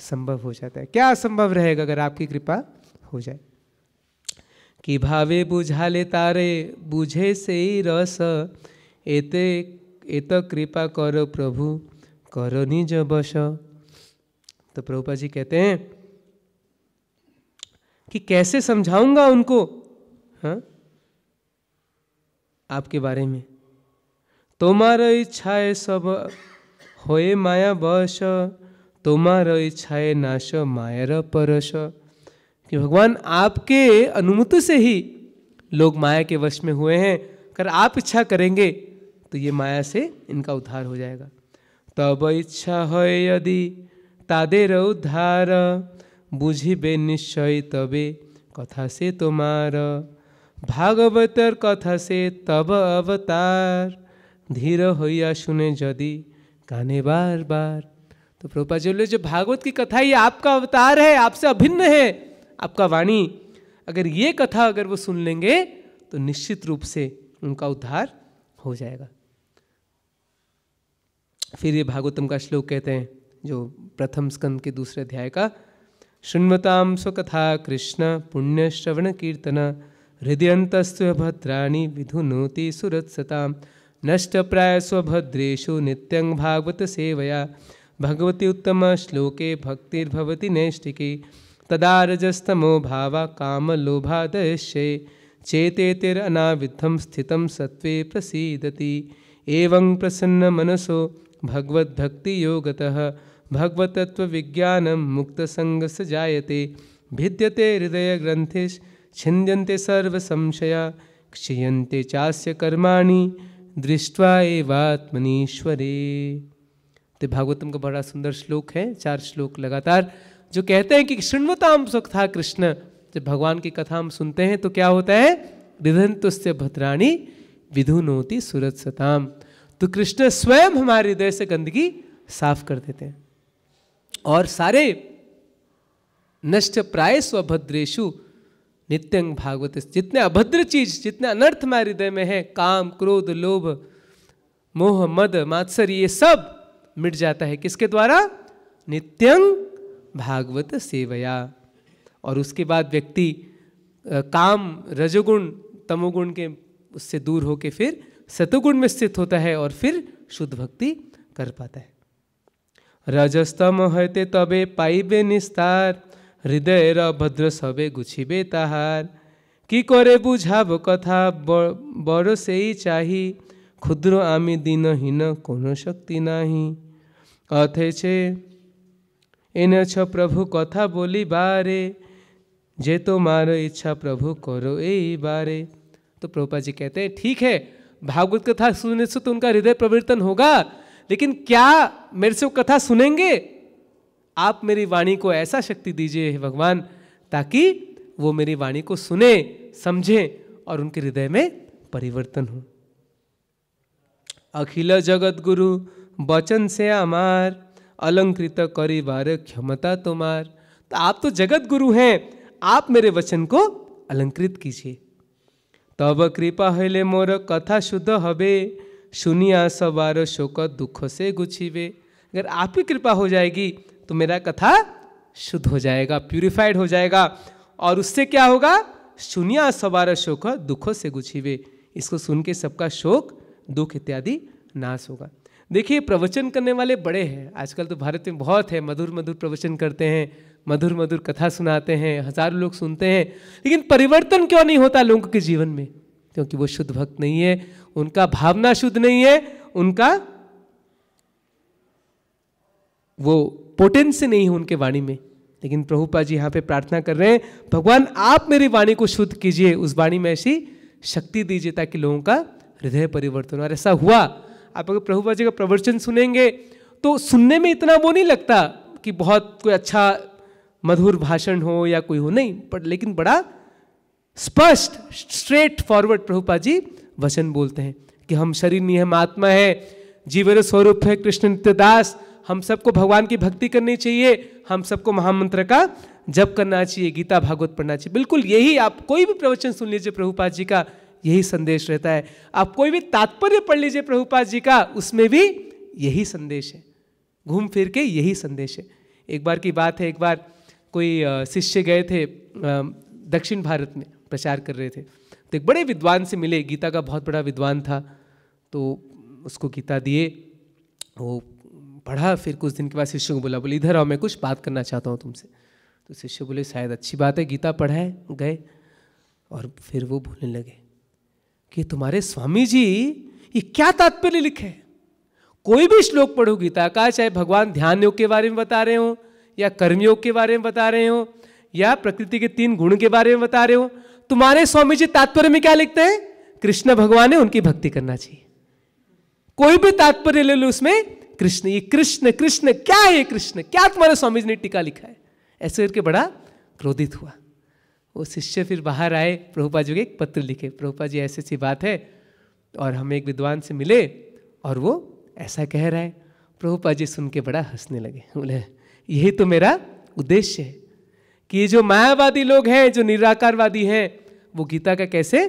संभव हो जाता है। क्या असंभव रहेगा अगर आपकी कृपा हो जाए। कि भावे बुझाले तारे बुझे से ही रस एते एत कृपा करो प्रभु करो निज बश। तो प्रभुपाद जी कहते हैं कि कैसे समझाऊंगा उनको, हाँ, आपके बारे में। तुम्हारा इच्छाए सब होए माया बश तुम्हारा इच्छाए नाश मायर परश। कि भगवान आपके अनुमति से ही लोग माया के वश में हुए हैं, अगर आप इच्छा करेंगे तो ये माया से इनका उद्धार हो जाएगा। तब इच्छा है यदि तादेर उद्धार बुझिबे निश्चय तबे कथा से तुम्हार भागवतर कथा से तब अवतार धीर होइया सुने यदि गाने बार बार। तो प्रभुपाद जी बोले जो भागवत की कथा ये आपका अवतार है, आपसे अभिन्न है आपका वाणी। अगर ये कथा अगर वो सुन लेंगे तो निश्चित रूप से उनका उद्धार हो जाएगा। फिर ये भागवतम का श्लोक कहते हैं जो प्रथम स्कंद के दूसरे अध्याय का। शृण्वतां स्वकथा कृष्ण पुण्य श्रवण कीर्तन हृदयन्तस्व भद्राणि विधुनोति सुरत्सतां नष्ट प्राय स्वभद्रेषु नित्यं भागवत सेवया भगवती उत्तम श्लोके भक्तिर्भवति नैष्टिकी तदा रजस्तमो भावा काम लोभादयश्ये चेतेतिरनाविद्धं स्थितं सत्त्वे प्रसीदति एवं प्रसन्न मनसो भगवद्भक्ति योगतः भगवतत्वविज्ञानं मुक्तसंगस जायते भिद्यते हृदय ग्रंथिश् छिन्द्यन्ते सर्व संशया क्षीयन्ते चास्य कर्माणि दृष्ट्वा एवात्मनीश्वरे। तो भागवतम का बड़ा सुंदर श्लोक है, 4 श्लोक लगातार, जो कहते हैं कि शृण्वताम सुखथा कृष्ण। जब भगवान की कथा हम सुनते हैं तो क्या होता है, रिधंतुस्य भद्राणी विधुनोति सुरत सताम। तो कृष्ण स्वयं हमारे हृदय से गंदगी साफ कर देते हैं और सारे नष्ट प्राय स्वभद्रेशु नित्यं भागवत। जितने अभद्र चीज, जितने अनर्थ हमारे हृदय में है, काम क्रोध लोभ मोह मद मात्सर्य, ये सब मिट जाता है किसके द्वारा, नित्यं भागवत सेवया। और उसके बाद व्यक्ति काम रजोगुण तमोगुण के उससे दूर होके फिर सतोगुण में स्थित होता है और फिर शुद्ध भक्ति कर पाता है। रजस्तम हते तबे पाइबे निस्तार, हृदय भद्र सबे गुछिबे ताहार। की करे बुझाब कथा बड़ से ही चाही, क्षुद्र आमी दीनहीन कोनो शक्ति नाही। अथेछे एने छ प्रभु कथा बोली बारे, जे तो मारो इच्छा प्रभु करो ए बारे। तो प्रभुपाद जी कहते हैं ठीक है, भागवत कथा सुनने से तो उनका हृदय परिवर्तन होगा, लेकिन क्या मेरे से वो कथा सुनेंगे? आप मेरी वाणी को ऐसा शक्ति दीजिए हे भगवान, ताकि वो मेरी वाणी को सुने समझें और उनके हृदय में परिवर्तन हो। अखिल जगत गुरु वचन से अमार, अलंकृत करिबार क्षमता तुम्हार। तो आप तो जगत गुरु हैं, आप मेरे वचन को अलंकृत कीजिए। तब कृपा हले मोर कथा शुद्ध हबे, सुनिया सवार शोक दुख से गुछिबे। अगर आप की कृपा हो जाएगी तो मेरा कथा शुद्ध हो जाएगा, प्यूरिफाइड हो जाएगा, और उससे क्या होगा, सुनिया सवार शोक दुखों से गुछिबे। इसको सुन के सबका शोक दुख इत्यादि नाश होगा। देखिए प्रवचन करने वाले बड़े हैं, आजकल तो भारत में बहुत है, मधुर मधुर प्रवचन करते हैं, मधुर मधुर कथा सुनाते हैं, हजारों लोग सुनते हैं, लेकिन परिवर्तन क्यों नहीं होता लोगों के जीवन में? क्योंकि वो शुद्ध भक्त नहीं है, उनका भावना शुद्ध नहीं है, उनका वो पोटेंसी नहीं है उनके वाणी में। लेकिन प्रभुपाद जी यहाँ पे प्रार्थना कर रहे हैं, भगवान आप मेरी वाणी को शुद्ध कीजिए, उस वाणी में ऐसी शक्ति दीजिए ताकि लोगों का हृदय परिवर्तन। और ऐसा हुआ, आप अगर प्रभुपाद जी का प्रवचन सुनेंगे तो सुनने में इतना वो नहीं लगता कि बहुत कोई अच्छा मधुर भाषण हो या कोई हो, नहीं, पर लेकिन बड़ा स्पष्ट स्ट्रेट फॉरवर्ड प्रभुपाद जी वचन बोलते हैं कि हम शरीर नहीं, हम आत्मा है, जीवन स्वरूप है कृष्ण नित्यदास। हम सबको भगवान की भक्ति करनी चाहिए, हम सबको महामंत्र का जप करना चाहिए, गीता भागवत पढ़ना चाहिए। बिल्कुल यही, आप कोई भी प्रवचन सुन लीजिए प्रभुपाद जी का, यही संदेश रहता है। आप कोई भी तात्पर्य पढ़ लीजिए प्रभुपाद जी का, उसमें भी यही संदेश है, घूम फिर के यही संदेश है। एक बार की बात है, एक बार कोई शिष्य गए थे दक्षिण भारत में, प्रचार कर रहे थे, तो एक बड़े विद्वान से मिले, गीता का बहुत बड़ा विद्वान था, तो उसको गीता दिए, वो पढ़ा, फिर कुछ दिन के बाद शिष्य को बोला, बोले इधर आओ, मैं कुछ बात करना चाहता हूँ तुमसे। तो शिष्य बोले शायद अच्छी बात है, गीता पढ़ा है, गए, और फिर वो बोलने लगे कि तुम्हारे स्वामी जी ये क्या तात्पर्य लिखे है? कोई भी श्लोक पढ़ो गीता का, चाहे भगवान ध्यान योग के बारे में बता रहे हो, या कर्मयोग के बारे में बता रहे हो, या प्रकृति के 3 गुण के बारे में बता रहे हो, तुम्हारे स्वामी जी तात्पर्य में क्या लिखते हैं? कृष्ण भगवान है, उनकी भक्ति करना चाहिए। कोई भी तात्पर्य ले लो उसमें कृष्ण, ये कृष्ण कृष्ण क्या है, ये कृष्ण क्या तुम्हारे स्वामी जी ने टीका लिखा है? ऐसे करके बड़ा क्रोधित हुआ। वो शिष्य फिर बाहर आए, प्रभुपाद जी को एक पत्र लिखे, प्रभुपाद जी ऐसी सी बात है और हम एक विद्वान से मिले और वो ऐसा कह रहा है। प्रभुपाद जी सुन के बड़ा हंसने लगे, बोले यही तो मेरा उद्देश्य है कि ये जो मायावादी लोग हैं, जो निराकारवादी हैं, वो गीता का कैसे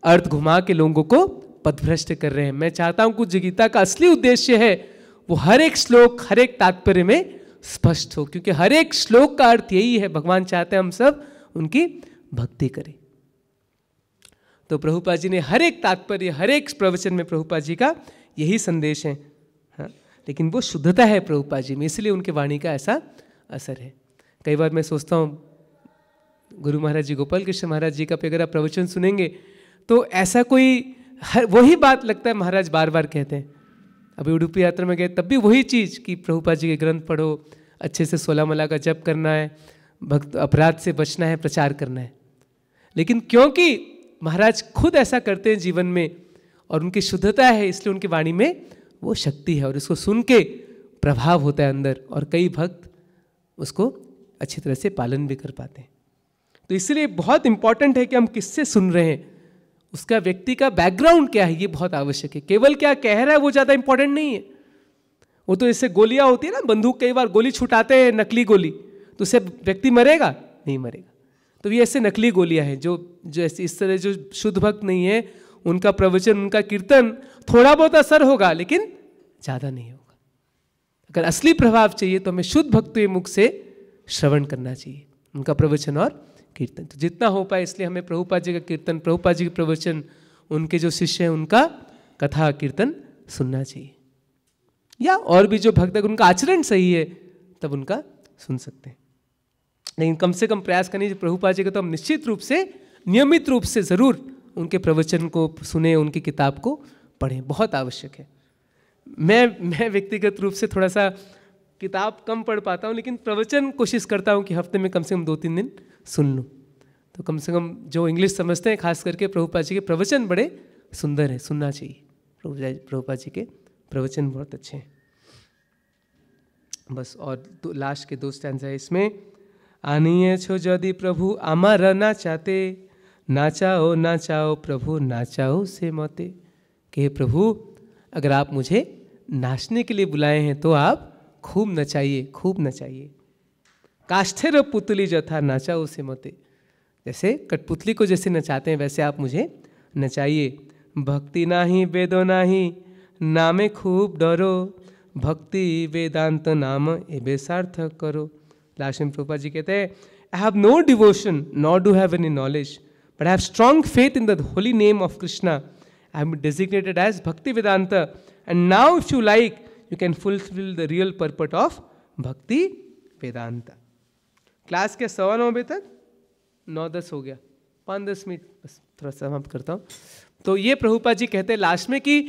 अर्थ घुमा के लोगों को पथभ्रष्ट कर रहे हैं। मैं चाहता हूं कुछ गीता का असली उद्देश्य है वो हर एक श्लोक, हर एक तात्पर्य में स्पष्ट हो, क्योंकि हर एक श्लोक का अर्थ यही है, भगवान चाहते हैं हम सब उनकी भक्ति करें। तो प्रभुपाद जी ने हर एक तात्पर्य, हर एक प्रवचन में प्रभुपाद जी का यही संदेश है। हाँ, लेकिन वो शुद्धता है प्रभुपाद जी में, इसलिए उनके वाणी का ऐसा असर है। कई बार मैं सोचता हूँ गुरु महाराज जी, गोपाल कृष्ण महाराज जी का अगर आप प्रवचन सुनेंगे तो ऐसा कोई वही बात लगता है महाराज बार बार कहते हैं। अभी उडुपी यात्रा में गए तब भी वही चीज़ कि प्रभुपाद जी के ग्रंथ पढ़ो, अच्छे से 16 माला का जप करना है, भक्त अपराध से बचना है, प्रचार करना है। लेकिन क्योंकि महाराज खुद ऐसा करते हैं जीवन में और उनकी शुद्धता है, इसलिए उनकी वाणी में वो शक्ति है और इसको सुन के प्रभाव होता है अंदर, और कई भक्त उसको अच्छी तरह से पालन भी कर पाते हैं। तो इसलिए बहुत इंपॉर्टेंट है कि हम किससे सुन रहे हैं, उसका व्यक्ति का बैकग्राउंड क्या है, ये बहुत आवश्यक है। केवल क्या कह रहा है वो ज़्यादा इंपॉर्टेंट नहीं है। वो तो जैसे गोलियां होती है ना, बंदूक कई बार गोली छुटाते हैं, नकली गोली, तो उससे व्यक्ति मरेगा नहीं मरेगा। तो ये ऐसे नकली गोलियां हैं जो ऐसे इस तरह जो शुद्ध भक्त नहीं है, उनका प्रवचन, उनका कीर्तन थोड़ा बहुत असर होगा लेकिन ज़्यादा नहीं होगा। अगर असली प्रभाव चाहिए तो हमें शुद्ध भक्त के मुख से श्रवण करना चाहिए, उनका प्रवचन और कीर्तन। तो जितना हो पाए, इसलिए हमें प्रभुपाद जी का कीर्तन, प्रभुपाद जी के प्रवचन, उनके जो शिष्य हैं उनका कथा कीर्तन सुनना चाहिए। या और भी जो भक्त उनका आचरण सही है तब उनका सुन सकते हैं, लेकिन कम से कम प्रयास करनी चाहिए प्रभुपाद जी का, तो हम निश्चित रूप से नियमित रूप से ज़रूर उनके प्रवचन को सुने, उनकी किताब को पढ़ें, बहुत आवश्यक है। मैं व्यक्तिगत रूप से थोड़ा सा किताब कम पढ़ पाता हूँ, लेकिन प्रवचन कोशिश करता हूँ कि हफ्ते में कम से कम 2-3 दिन सुन लूँ। तो कम से कम जो इंग्लिश समझते हैं, खास करके प्रभुपाद जी के प्रवचन बड़े सुंदर हैं, सुनना चाहिए। प्रभुपाद जी के प्रवचन बहुत अच्छे हैं। बस और लास्ट के 2 स्टैंजा है इसमें। आनिए छो यदि प्रभु आमार ना चाहते, नाचाओ नाचाओ प्रभु नाचाओ से मते। कि प्रभु अगर आप मुझे नाचने के लिए बुलाए हैं तो आप खूब नचाइए, खूब नचाइए। काष्ठेर पुतली जथा नाचाओ से मते। जैसे कठपुतली को जैसे नचाते हैं वैसे आप मुझे नचाइए। भक्ति नाही वेदो नाही नामे खूब डरो, भक्ति वेदांत नाम एबे सार्थक करो। लास्ट में प्रभुपाद जी कहते हैं, I have no devotion not do have any knowledge, but I have strong faith in the holy name of Krishna. I am designated as Bhakti Vedanta, and now if you like you can fulfil the real purpose of Bhakti Vedanta. Class के 9:15 बजे तक 9:10 हो गया, 5-10 minute बस थोड़ा समाप्त करता हूँ। तो ये प्रभुपाद जी कहते हैं लास्ट में कि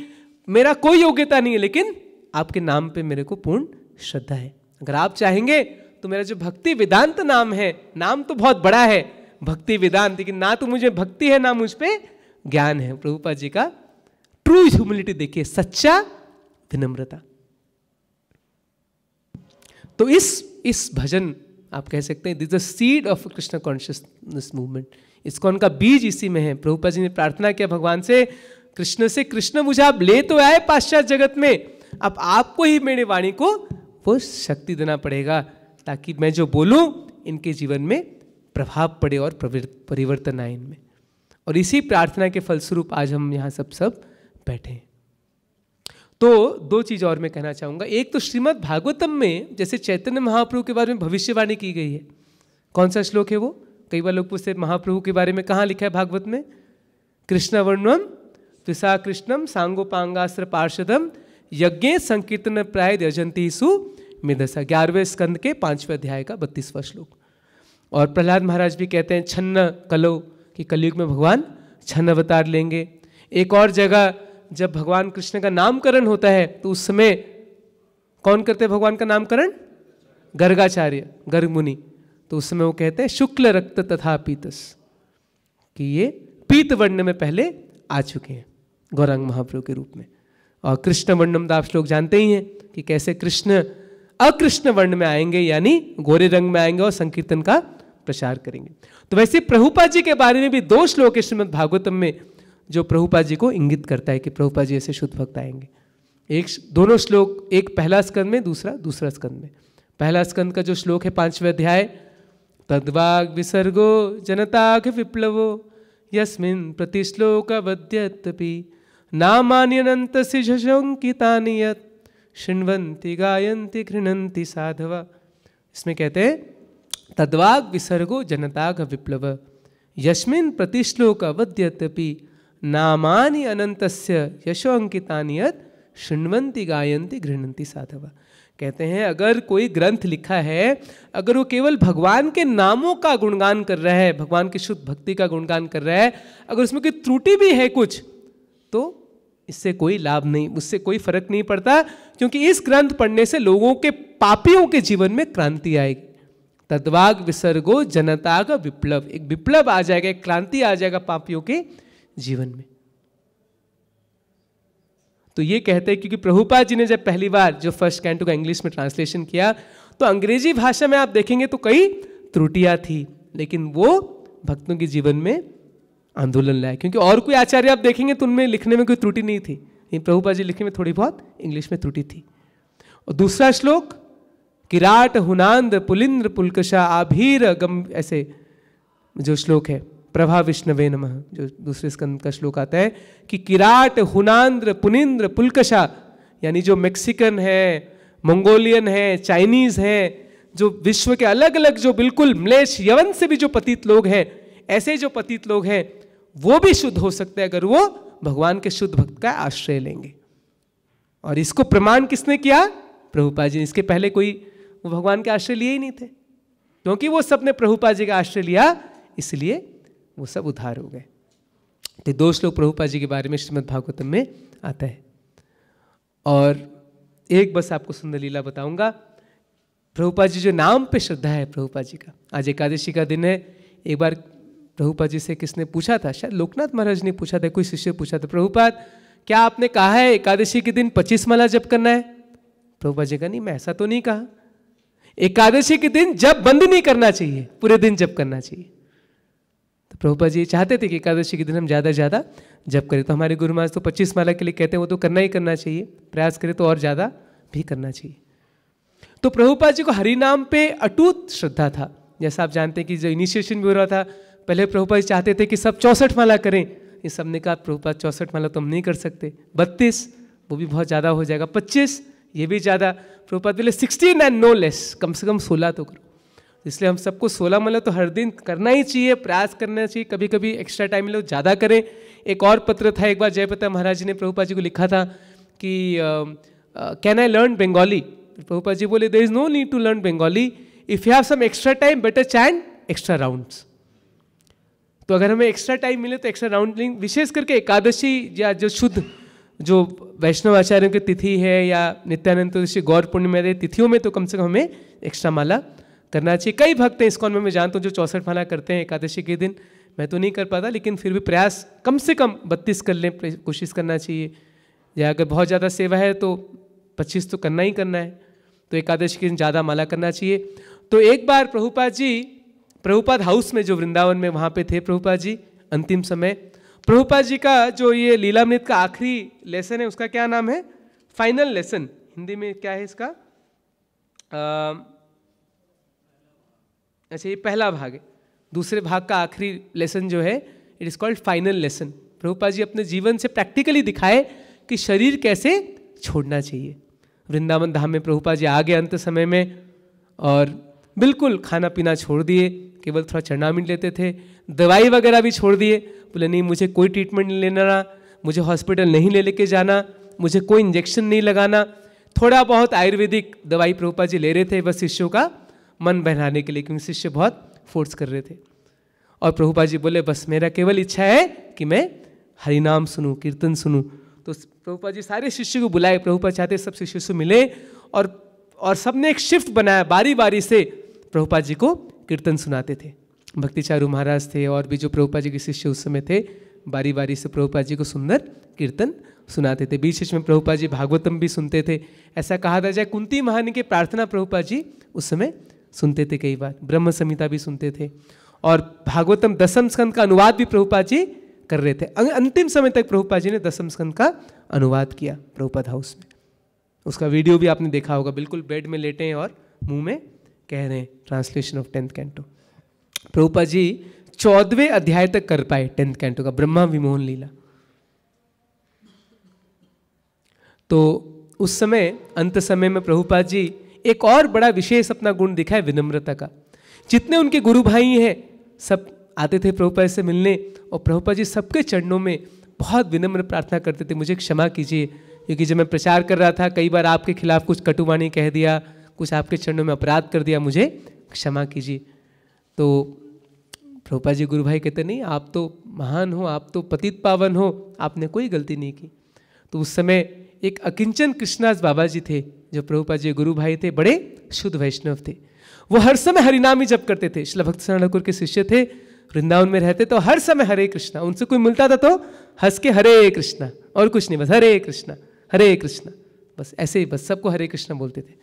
मेरा कोई योग्यता नहीं है, लेकिन आपके नाम पे मेरे को पूर्ण श्रद्धा है। अगर आप चाहेंगे तो मेरा जो भक्ति वेदांत नाम है, नाम तो बहुत बड़ा है भक्ति वेदांत, लेकिन ना तो मुझे भक्ति है ना मुझ पे ज्ञान है। प्रभुपाद जी का ट्रू ह्यूमिलिटी देखिए, सच्चा विनम्रता। तो इस भजन आप कह सकते हैं this the seed of Krishna consciousness movement. ISKCON का बीज इसी में है। प्रभुपाद जी ने प्रार्थना किया भगवान से, कृष्ण मुझे आप ले तो आए पाश्चात्य जगत में, अब आपको ही मेरे वाणी को वो शक्ति देना पड़ेगा ताकि मैं जो बोलूं इनके जीवन में प्रभाव पड़े और परिवर्तन आए इनमें। और इसी प्रार्थना के फलस्वरूप आज हम यहाँ सब बैठे हैं। तो 2 चीज़ और मैं कहना चाहूँगा। एक तो श्रीमद् भागवतम में जैसे चैतन्य महाप्रभु के बारे में भविष्यवाणी की गई है। कौन सा श्लोक है वो? कई बार लोग पूछते महाप्रभु के बारे में कहाँ लिखा है भागवत में? कृष्ण वर्णम त्विषा कृष्णम सांगोपांगास्त्र पार्षदम यज्ञ संकीर्तन प्राय यजंती सु मिदसा। 11वें स्कंद के 5वें अध्याय का 32वां श्लोक। और प्रहलाद महाराज भी कहते हैं छन्न कलो, कि कलयुग में भगवान छन्न अवतार लेंगे। एक और जगह जब भगवान कृष्ण का नामकरण होता है तो उस समय कौन करते हैं भगवान का नामकरण? गर्गाचार्य, गर्ग मुनि। तो उस समय वो कहते हैं शुक्ल रक्त तथा पीतस, कि ये पीत वर्ण में पहले आ चुके हैं गौरांग महाप्रभु के रूप में। और कृष्ण वर्णम तो आप लोग जानते ही हैं कि कैसे कृष्ण अकृष्ण वर्ण में आएंगे, यानी गोरे रंग में आएंगे और संकीर्तन का प्रचार करेंगे। तो वैसे प्रभुपाद जी के बारे में भी 2 श्लोक है श्रीमद् भागवतम में जो प्रभुपाद जी को इंगित करता है कि प्रभुपाद जी ऐसे शुद्ध भक्त आएंगे। दोनों श्लोक, एक पहला स्कंद में, दूसरा स्कंद में। पहला स्कंद का जो श्लोक है 5वें अध्याय, तद्वाग विसर्गो जनताघ विप्लवो यस्मिन् प्रतिश्लोक वद्यतपि नामान्यनंत सिझशंकितानि यत् शृण्वन्ति गायन्ति गृह्णन्ति साधवा। इसमें कहते हैं तद्वाग विसर्गो जनताघ विप्लव यस्मिन् प्रतिश्लोक वद्यतपि नामानि अनंतस्य यशो अंकितानि यत् शृण्वन्ति गायन्ति गृह्णन्ति साधवा। कहते हैं अगर कोई ग्रंथ लिखा है, अगर वो केवल भगवान के नामों का गुणगान कर रहा है, भगवान की शुद्ध भक्ति का गुणगान कर रहा है, अगर उसमें कोई त्रुटि भी है कुछ, तो इससे कोई लाभ नहीं, उससे कोई फर्क नहीं पड़ता, क्योंकि इस ग्रंथ पढ़ने से लोगों के पापियों के जीवन में क्रांति आएगी। तद्वाग विसर्गो जनता का विप्लव, एक विप्लव आ जाएगा, एक क्रांति आ जाएगा पापियों के जीवन में। तो ये कहते हैं क्योंकि प्रभुपाद जी ने जब पहली बार जो फर्स्ट कैंटो का इंग्लिश में ट्रांसलेशन किया तो अंग्रेजी भाषा में आप देखेंगे तो कई त्रुटियां थी, लेकिन वो भक्तों के जीवन में आंदोलन लाया। क्योंकि और कोई आचार्य आप देखेंगे तो उनमें लिखने में कोई त्रुटि नहीं थी, प्रभुपाद जी लिखने में थोड़ी बहुत इंग्लिश में त्रुटि थी। और दूसरा श्लोक, किराट हुनांद पुलिंद्र पुलकशा आभीर गम, ऐसे जो श्लोक है प्रभा विष्णवे नमः, जो दूसरे स्कंद का श्लोक आता है कि किराट हुनांद्र पुनिंद्र पुलकशा, यानी जो मैक्सिकन है, मंगोलियन है, चाइनीज है, जो विश्व के अलग अलग जो बिल्कुल म्लेच्छ यवन से भी जो पतित लोग हैं, ऐसे जो पतित लोग हैं वो भी शुद्ध हो सकते हैं अगर वो भगवान के शुद्ध भक्त का आश्रय लेंगे। और इसको प्रमाण किसने किया? प्रभुपाद जी ने। इसके पहले कोई वो भगवान के आश्रय लिए ही नहीं थे, क्योंकि वो सब ने प्रभुपाद जी का आश्रय लिया, इसलिए वो सब उद्धार हो गए। तो 2 श्लोक प्रभुपाद जी के बारे में श्रीमद् भागवतम में आता है। और एक बस आपको सुंदर लीला बताऊंगा। प्रभुपाद जी जो नाम पे श्रद्धा है प्रभुपाद जी का, आज एकादशी का दिन है। एक बार प्रभुपाद जी से किसने पूछा था, शायद लोकनाथ महाराज ने पूछा था, कोई शिष्य पूछा था, प्रभुपाद क्या आपने कहा है एकादशी के दिन 25 माला जप करना है? प्रभुपाद जी का नहीं, मैं ऐसा तो नहीं कहा। एकादशी के दिन जप बंद नहीं करना चाहिए, पूरे दिन जप करना चाहिए। तो प्रभुपाद जी चाहते थे कि एकादशी के दिन हम ज़्यादा से ज़्यादा जप करें। तो हमारे गुरु महाराज तो 25 माला के लिए कहते हैं, वो तो करना ही करना चाहिए, प्रयास करें तो और ज़्यादा भी करना चाहिए। तो प्रभुपाद जी को हरि नाम पे अटूट श्रद्धा था। जैसा आप जानते हैं कि जो इनिशिएशन भी हो रहा था, पहले प्रभुपाद जी चाहते थे कि सब 64 माला करें। ये सब ने कहा प्रभुपाद 64 माला तो हम नहीं कर सकते, 32 वो भी बहुत ज़्यादा हो जाएगा, 25 ये भी ज़्यादा। प्रभुपाद बोले 16 एंड नो लेस, कम से कम 16 तो करो। इसलिए हम सबको 16 माला तो हर दिन करना ही चाहिए, प्रयास करना चाहिए, कभी कभी एक्स्ट्रा टाइम मिले ज़्यादा करें। एक और पत्र था, एक बार जयप्रताप महाराज जी ने प्रभुपाद जी को लिखा था कि can I learn Bengali? Prabhupada ji बोले there is no need to learn Bengali, if you have some extra time better chant extra rounds. तो अगर हमें एक्स्ट्रा टाइम मिले तो एक्स्ट्रा राउंड, विशेष करके एकादशी या जो शुद्ध जो वैष्णव आचार्यों की तिथि है या नित्यानंद चतुर्दशी गौर पूर्णिमा तिथियों में तो कम से कम हमें एक्स्ट्रा माला करना चाहिए। कई भक्त हैं इस्कॉन में, मैं जानता हूँ जो 64 माला करते हैं एकादशी के दिन। मैं तो नहीं कर पाता, लेकिन फिर भी प्रयास कम से कम 32 कर लें, कोशिश करना चाहिए। या अगर बहुत ज़्यादा सेवा है तो 25 तो करना ही करना है। तो एकादशी के दिन ज़्यादा माला करना चाहिए। तो एक बार प्रभुपाद जी प्रभुपाद हाउस में जो वृंदावन में वहाँ पे थे प्रभुपाद जी, अंतिम समय प्रभुपाद जी का जो ये लीलामृत का आखिरी लेसन है उसका क्या नाम है? Final lesson. हिंदी में क्या है इसका? अच्छा, ये पहला भाग है। दूसरे भाग का आखिरी लेसन जो है it is called final lesson. Prabhupada ji अपने जीवन से प्रैक्टिकली दिखाए कि शरीर कैसे छोड़ना चाहिए। वृंदावन धाम में प्रभुपाद जी आ गए अंत समय में और बिल्कुल खाना पीना छोड़ दिए, केवल थोड़ा चरणामृत लेते थे, दवाई वगैरह भी छोड़ दिए। बोले नहीं, मुझे कोई ट्रीटमेंट नहीं लेना, मुझे हॉस्पिटल नहीं लेके जाना, मुझे कोई इंजेक्शन नहीं लगाना। थोड़ा बहुत आयुर्वेदिक दवाई प्रभुपाद जी ले रहे थे बस शिष्यों का मन बहलाने के लिए, क्योंकि शिष्य बहुत फोर्स कर रहे थे। और प्रभुपाद जी बोले बस मेरा केवल इच्छा है कि मैं हरिनाम सुनूं, कीर्तन सुनूं। तो प्रभुपाद जी सारे शिष्यों को बुलाए। प्रभुपाद चाहते सब शिष्यों से मिले और सबने एक शिफ्ट बनाया, बारी बारी से प्रभुपाद जी को कीर्तन सुनाते थे। भक्तिचारू महाराज थे और भी जो प्रभुपाद जी के शिष्य उस समय थे, बारी बारी से प्रभुपाद जी को सुंदर कीर्तन सुनाते थे। बीच बीच में प्रभुपाद जी भागवतम भी सुनते थे। ऐसा कहा था जाए कुंती महारानी की प्रार्थना प्रभुपाद जी उस समय सुनते थे, कई बार ब्रह्म संहिता भी सुनते थे और भागवतम 10वें स्कंद का अनुवाद भी प्रभुपाद जी कर रहे थे। अंतिम समय तक प्रभुपाद जी ने 10वें स्कंद का अनुवाद किया प्रभुपाद हाउस में। उसका वीडियो भी आपने देखा होगा, बिल्कुल बेड में लेटे हैं और मुंह में कह रहे हैं translation of 10th canto. Prabhupada ji 14वें अध्याय तक कर पाए 10th कैंटो का, ब्रह्मा विमोहन लीला। तो उस समय अंत समय में प्रभुपाद जी एक और बड़ा विशेष अपना गुण दिखा है विनम्रता का। जितने उनके गुरु भाई हैं सब आते थे प्रभुपाद से मिलने और प्रभुपाद जी सबके चरणों में बहुत विनम्र प्रार्थना करते थे, मुझे क्षमा कीजिए क्योंकि जब मैं प्रचार कर रहा था कई बार आपके खिलाफ कुछ कटुवाणी कह दिया, कुछ आपके चरणों में अपराध कर दिया, मुझे क्षमा कीजिए। तो प्रभुपाद जी गुरु भाई कहते नहीं, आप तो महान हो, आप तो पतित पावन हो, आपने कोई गलती नहीं की। तो उस समय एक अकिंचन कृष्णदास बाबा जी थे जो प्रभुपाद जी गुरु भाई थे, बड़े शुद्ध वैष्णव थे। वो हर समय हरिनाम ही जप करते थे। श्रील भक्तिसार ठाकुर के शिष्य थे, वृंदावन में रहते तो हर समय हरे कृष्णा। उनसे कोई मिलता था तो हंस के हरे कृष्णा और कुछ नहीं, बस हरे कृष्णा हरे कृष्ण, बस ऐसे ही, बस सबको हरे कृष्ण बोलते थे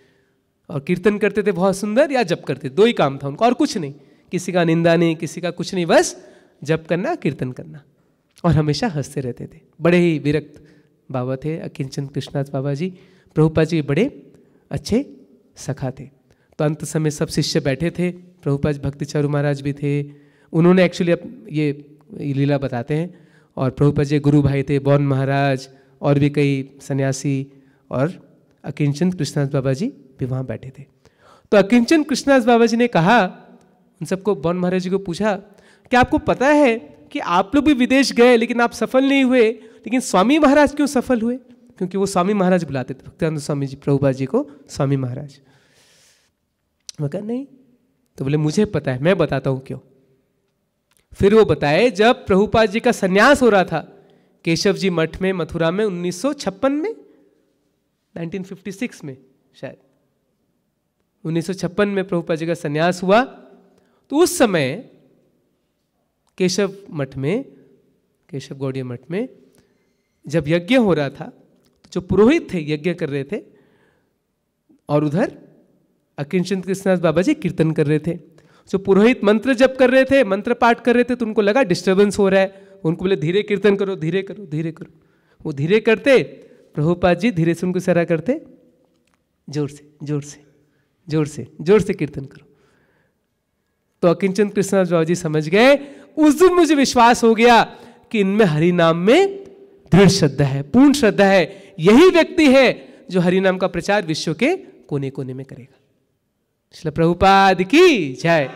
और कीर्तन करते थे बहुत सुंदर, या जप करते थे। दो ही काम था उनका और कुछ नहीं, किसी का निंदा नहीं, किसी का कुछ नहीं, बस जप करना, कीर्तन करना, और हमेशा हंसते रहते थे। बड़े ही विरक्त बाबा थे अकिंचन कृष्णदास बाबा जी। प्रभुपाद जी बड़े अच्छे सखा थे। तो अंत समय सब शिष्य बैठे थे, प्रभुपाद भक्ति चारू महाराज भी थे। उन्होंने एक्चुअली ये लीला बताते हैं, और प्रभुपाद जी गुरु भाई थे बौन महाराज, और भी कई सन्यासी, और अकिंचन कृष्णदास बाबा जी भी वहाँ बैठे थे। तो अकिंचन कृष्णदास बाबा जी ने कहा, उन सबको, बौन महाराज जी को पूछा कि आपको पता है कि आप लोग भी विदेश गए लेकिन आप सफल नहीं हुए, लेकिन स्वामी महाराज क्यों सफल हुए? क्योंकि वो स्वामी महाराज बुलाते थे भक्तिवेदांत स्वामी जी, प्रभुपाद जी को स्वामी महाराज। मैं कहा नहीं, तो बोले मुझे पता है, मैं बताता हूँ क्यों। फिर वो बताए, जब प्रभुपाद जी का सन्यास हो रहा था केशव जी मठ में मथुरा में 1956 में, 1956 में शायद, 1956 में प्रभुपाद जी का सन्यास हुआ। तो उस समय केशव मठ में, केशव गौड़ीय मठ में जब यज्ञ हो रहा था, तो जो पुरोहित थे यज्ञ कर रहे थे, और उधर अकिंचन कृष्णदास बाबा जी कीर्तन कर रहे थे। जो पुरोहित मंत्र जप कर रहे थे, मंत्र पाठ कर रहे थे, तो उनको लगा डिस्टर्बेंस हो रहा है। उनको बोले धीरे कीर्तन करो, धीरे करो, धीरे करो। वो धीरे करते, प्रभुपाद जी धीरे से उनको इशारा करते, जोर से, जोर से, जोर से, जोर से कीर्तन करो। तो अकिंचन कृष्णदास बाबा जी समझ गए। उस दिन मुझे विश्वास हो गया कि इनमें हरि नाम में दृढ़ श्रद्धा है, पूर्ण श्रद्धा है। यही व्यक्ति है जो हरि नाम का प्रचार विश्व के कोने कोने में करेगा। श्रील प्रभुपाद की जय।